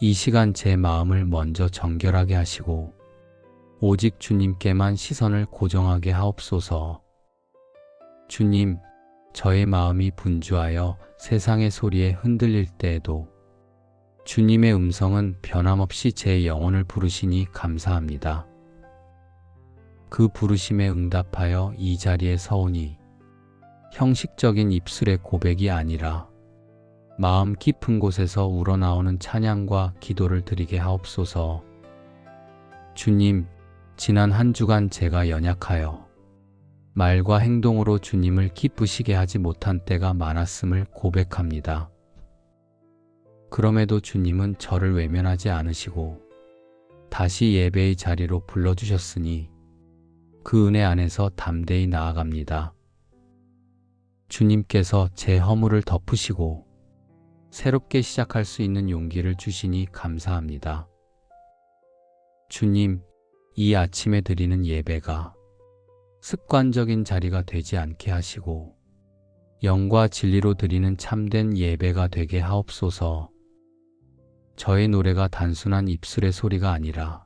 이 시간 제 마음을 먼저 정결하게 하시고 오직 주님께만 시선을 고정하게 하옵소서. 주님, 저의 마음이 분주하여 세상의 소리에 흔들릴 때에도 주님의 음성은 변함없이 제 영혼을 부르시니 감사합니다. 그 부르심에 응답하여 이 자리에 서오니 형식적인 입술의 고백이 아니라 마음 깊은 곳에서 우러나오는 찬양과 기도를 드리게 하옵소서. 주님, 지난 한 주간 제가 연약하여 말과 행동으로 주님을 기쁘시게 하지 못한 때가 많았음을 고백합니다. 그럼에도 주님은 저를 외면하지 않으시고 다시 예배의 자리로 불러주셨으니 그 은혜 안에서 담대히 나아갑니다. 주님께서 제 허물을 덮으시고 새롭게 시작할 수 있는 용기를 주시니 감사합니다. 주님, 이 아침에 드리는 예배가 습관적인 자리가 되지 않게 하시고 영과 진리로 드리는 참된 예배가 되게 하옵소서. 저의 노래가 단순한 입술의 소리가 아니라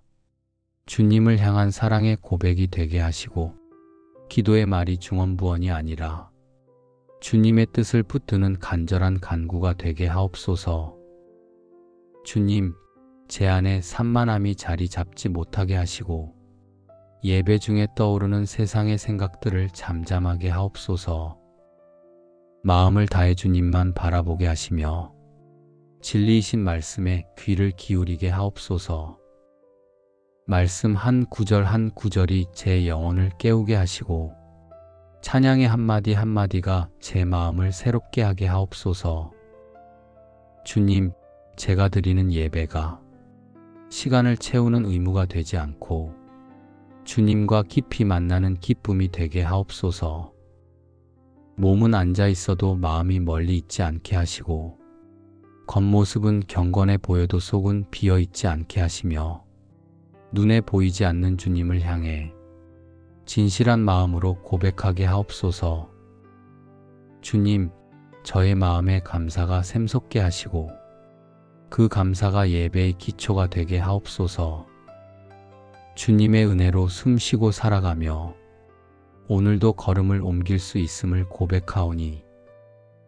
주님을 향한 사랑의 고백이 되게 하시고 기도의 말이 중언부언이 아니라 주님의 뜻을 붙드는 간절한 간구가 되게 하옵소서. 주님, 제 안에 산만함이 자리 잡지 못하게 하시고 예배 중에 떠오르는 세상의 생각들을 잠잠하게 하옵소서. 마음을 다해 주님만 바라보게 하시며 진리이신 말씀에 귀를 기울이게 하옵소서. 말씀 한 구절 한 구절이 제 영혼을 깨우게 하시고 찬양의 한마디 한마디가 제 마음을 새롭게 하게 하옵소서. 주님, 제가 드리는 예배가 시간을 채우는 의무가 되지 않고 주님과 깊이 만나는 기쁨이 되게 하옵소서. 몸은 앉아 있어도 마음이 멀리 있지 않게 하시고 겉모습은 경건해 보여도 속은 비어 있지 않게 하시며 눈에 보이지 않는 주님을 향해 진실한 마음으로 고백하게 하옵소서. 주님, 저의 마음에 감사가 샘솟게 하시고 그 감사가 예배의 기초가 되게 하옵소서. 주님의 은혜로 숨쉬고 살아가며 오늘도 걸음을 옮길 수 있음을 고백하오니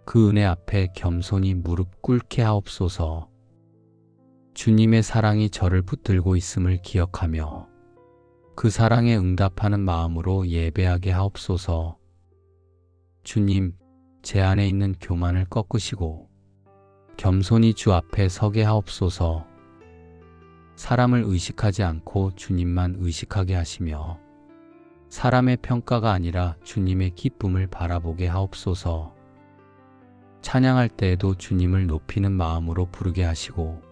그 은혜 앞에 겸손히 무릎 꿇게 하옵소서. 주님의 사랑이 저를 붙들고 있음을 기억하며 그 사랑에 응답하는 마음으로 예배하게 하옵소서. 주님, 제 안에 있는 교만을 꺾으시고 겸손히 주 앞에 서게 하옵소서. 사람을 의식하지 않고 주님만 의식하게 하시며 사람의 평가가 아니라 주님의 기쁨을 바라보게 하옵소서. 찬양할 때에도 주님을 높이는 마음으로 부르게 하시고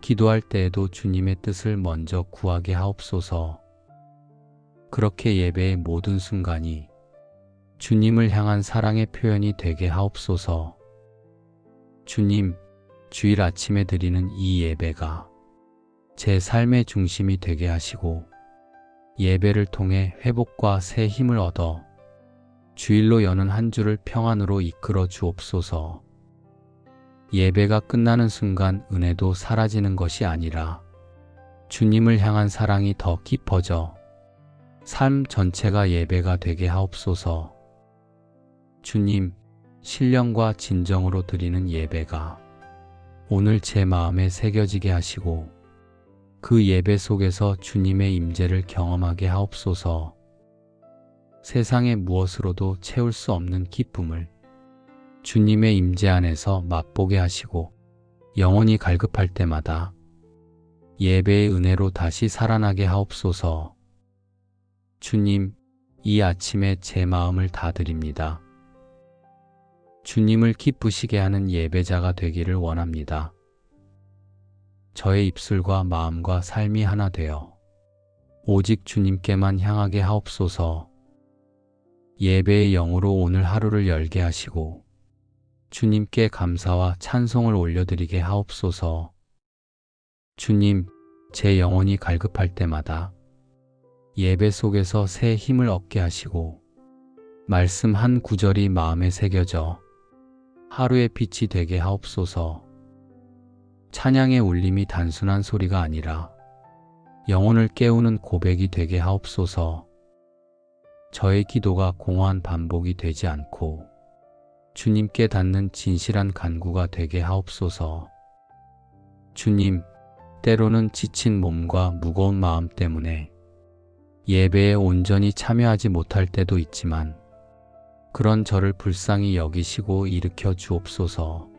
기도할 때에도 주님의 뜻을 먼저 구하게 하옵소서. 그렇게 예배의 모든 순간이 주님을 향한 사랑의 표현이 되게 하옵소서. 주님, 주일 아침에 드리는 이 예배가 제 삶의 중심이 되게 하시고 예배를 통해 회복과 새 힘을 얻어 주일로 여는 한 주를 평안으로 이끌어 주옵소서. 예배가 끝나는 순간 은혜도 사라지는 것이 아니라 주님을 향한 사랑이 더 깊어져 삶 전체가 예배가 되게 하옵소서. 주님, 신령과 진정으로 드리는 예배가 오늘 제 마음에 새겨지게 하시고 그 예배 속에서 주님의 임재를 경험하게 하옵소서. 세상의 무엇으로도 채울 수 없는 기쁨을 주님의 임재 안에서 맛보게 하시고 영혼이 갈급할 때마다 예배의 은혜로 다시 살아나게 하옵소서. 주님, 이 아침에 제 마음을 다 드립니다. 주님을 기쁘시게 하는 예배자가 되기를 원합니다. 저의 입술과 마음과 삶이 하나 되어 오직 주님께만 향하게 하옵소서. 예배의 영으로 오늘 하루를 열게 하시고 주님께 감사와 찬송을 올려드리게 하옵소서. 주님, 제 영혼이 갈급할 때마다 예배 속에서 새 힘을 얻게 하시고 말씀 한 구절이 마음에 새겨져 하루의 빛이 되게 하옵소서. 찬양의 울림이 단순한 소리가 아니라 영혼을 깨우는 고백이 되게 하옵소서. 저의 기도가 공허한 반복이 되지 않고 주님께 닿는 진실한 간구가 되게 하옵소서. 주님, 때로는 지친 몸과 무거운 마음 때문에 예배에 온전히 참여하지 못할 때도 있지만 그런 저를 불쌍히 여기시고 일으켜 주옵소서.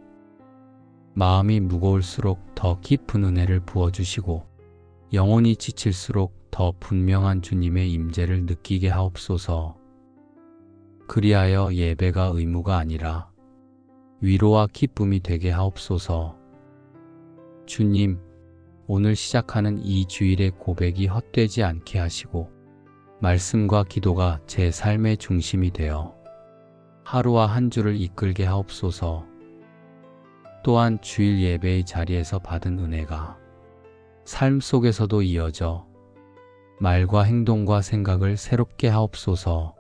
마음이 무거울수록 더 깊은 은혜를 부어주시고 영혼이 지칠수록 더 분명한 주님의 임재를 느끼게 하옵소서. 그리하여 예배가 의무가 아니라 위로와 기쁨이 되게 하옵소서. 주님, 오늘 시작하는 이 주일의 고백이 헛되지 않게 하시고 말씀과 기도가 제 삶의 중심이 되어 하루와 한 주를 이끌게 하옵소서. 또한 주일 예배의 자리에서 받은 은혜가 삶 속에서도 이어져 말과 행동과 생각을 새롭게 하옵소서.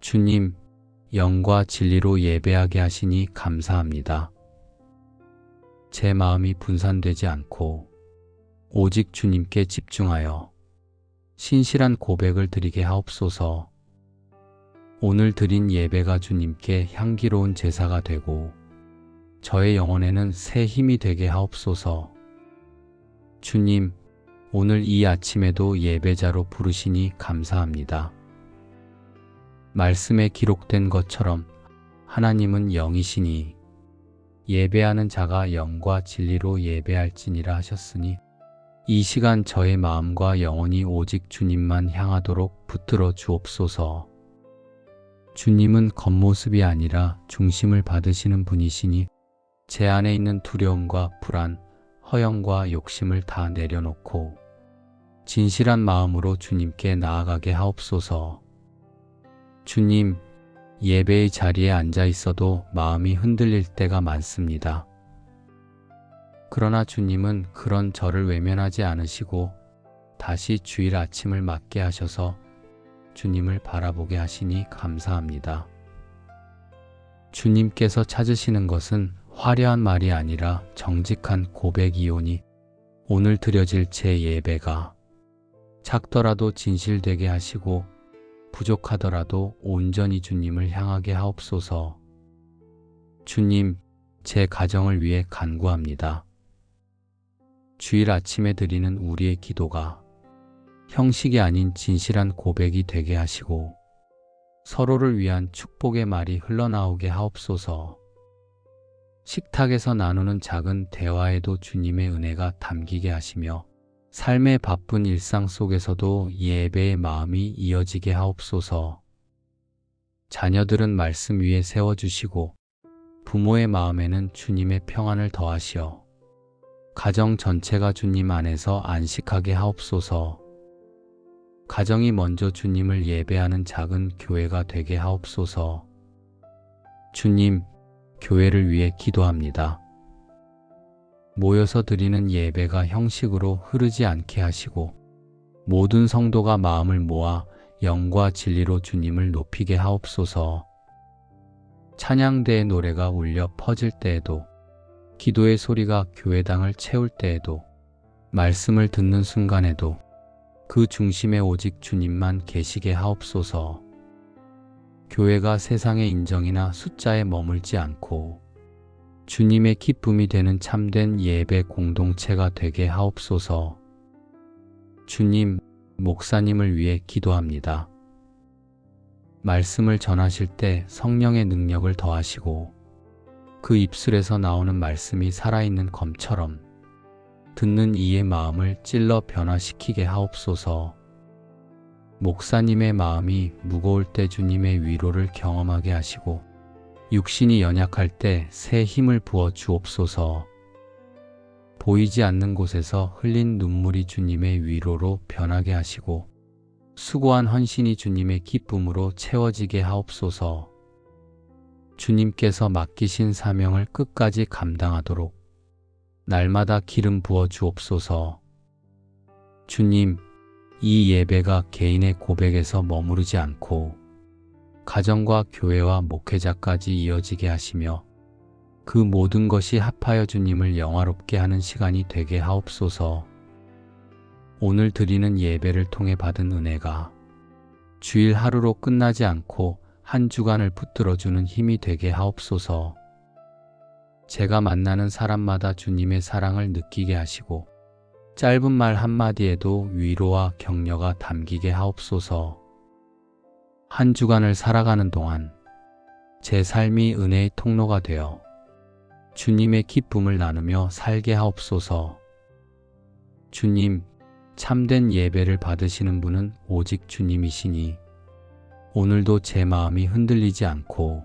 주님, 영과 진리로 예배하게 하시니 감사합니다. 제 마음이 분산되지 않고 오직 주님께 집중하여 신실한 고백을 드리게 하옵소서. 오늘 드린 예배가 주님께 향기로운 제사가 되고 저의 영혼에는 새 힘이 되게 하옵소서. 주님, 오늘 이 아침에도 예배자로 부르시니 감사합니다. 말씀에 기록된 것처럼 하나님은 영이시니 예배하는 자가 영과 진리로 예배할지니라 하셨으니 이 시간 저의 마음과 영혼이 오직 주님만 향하도록 붙들어 주옵소서. 주님은 겉모습이 아니라 중심을 받으시는 분이시니 제 안에 있는 두려움과 불안, 허영과 욕심을 다 내려놓고 진실한 마음으로 주님께 나아가게 하옵소서. 주님, 예배의 자리에 앉아 있어도 마음이 흔들릴 때가 많습니다. 그러나 주님은 그런 저를 외면하지 않으시고 다시 주일 아침을 맞게 하셔서 주님을 바라보게 하시니 감사합니다. 주님께서 찾으시는 것은 화려한 말이 아니라 정직한 고백이오니 오늘 드려질 제 예배가 작더라도 진실되게 하시고 부족하더라도 온전히 주님을 향하게 하옵소서. 주님, 제 가정을 위해 간구합니다. 주일 아침에 드리는 우리의 기도가 형식이 아닌 진실한 고백이 되게 하시고 서로를 위한 축복의 말이 흘러나오게 하옵소서. 식탁에서 나누는 작은 대화에도 주님의 은혜가 담기게 하시며 삶의 바쁜 일상 속에서도 예배의 마음이 이어지게 하옵소서. 자녀들은 말씀 위에 세워주시고 부모의 마음에는 주님의 평안을 더하시어 가정 전체가 주님 안에서 안식하게 하옵소서. 가정이 먼저 주님을 예배하는 작은 교회가 되게 하옵소서. 주님, 교회를 위해 기도합니다. 모여서 드리는 예배가 형식으로 흐르지 않게 하시고 모든 성도가 마음을 모아 영과 진리로 주님을 높이게 하옵소서. 찬양대의 노래가 울려 퍼질 때에도, 기도의 소리가 교회당을 채울 때에도, 말씀을 듣는 순간에도 그 중심에 오직 주님만 계시게 하옵소서. 교회가 세상의 인정이나 숫자에 머물지 않고 주님의 기쁨이 되는 참된 예배 공동체가 되게 하옵소서. 주님, 목사님을 위해 기도합니다. 말씀을 전하실 때 성령의 능력을 더하시고 그 입술에서 나오는 말씀이 살아있는 검처럼 듣는 이의 마음을 찔러 변화시키게 하옵소서. 목사님의 마음이 무거울 때 주님의 위로를 경험하게 하시고 육신이 연약할 때 새 힘을 부어 주옵소서. 보이지 않는 곳에서 흘린 눈물이 주님의 위로로 변하게 하시고 수고한 헌신이 주님의 기쁨으로 채워지게 하옵소서. 주님께서 맡기신 사명을 끝까지 감당하도록 날마다 기름 부어 주옵소서. 주님, 이 예배가 개인의 고백에서 머무르지 않고 가정과 교회와 목회자까지 이어지게 하시며 그 모든 것이 합하여 주님을 영화롭게 하는 시간이 되게 하옵소서. 오늘 드리는 예배를 통해 받은 은혜가 주일 하루로 끝나지 않고 한 주간을 붙들어주는 힘이 되게 하옵소서. 제가 만나는 사람마다 주님의 사랑을 느끼게 하시고 짧은 말 한마디에도 위로와 격려가 담기게 하옵소서. 한 주간을 살아가는 동안 제 삶이 은혜의 통로가 되어 주님의 기쁨을 나누며 살게 하옵소서. 주님, 참된 예배를 받으시는 분은 오직 주님이시니 오늘도 제 마음이 흔들리지 않고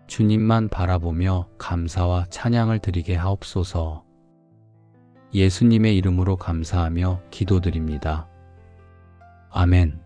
주님만 바라보며 감사와 찬양을 드리게 하옵소서. 예수님의 이름으로 감사하며 기도드립니다. 아멘.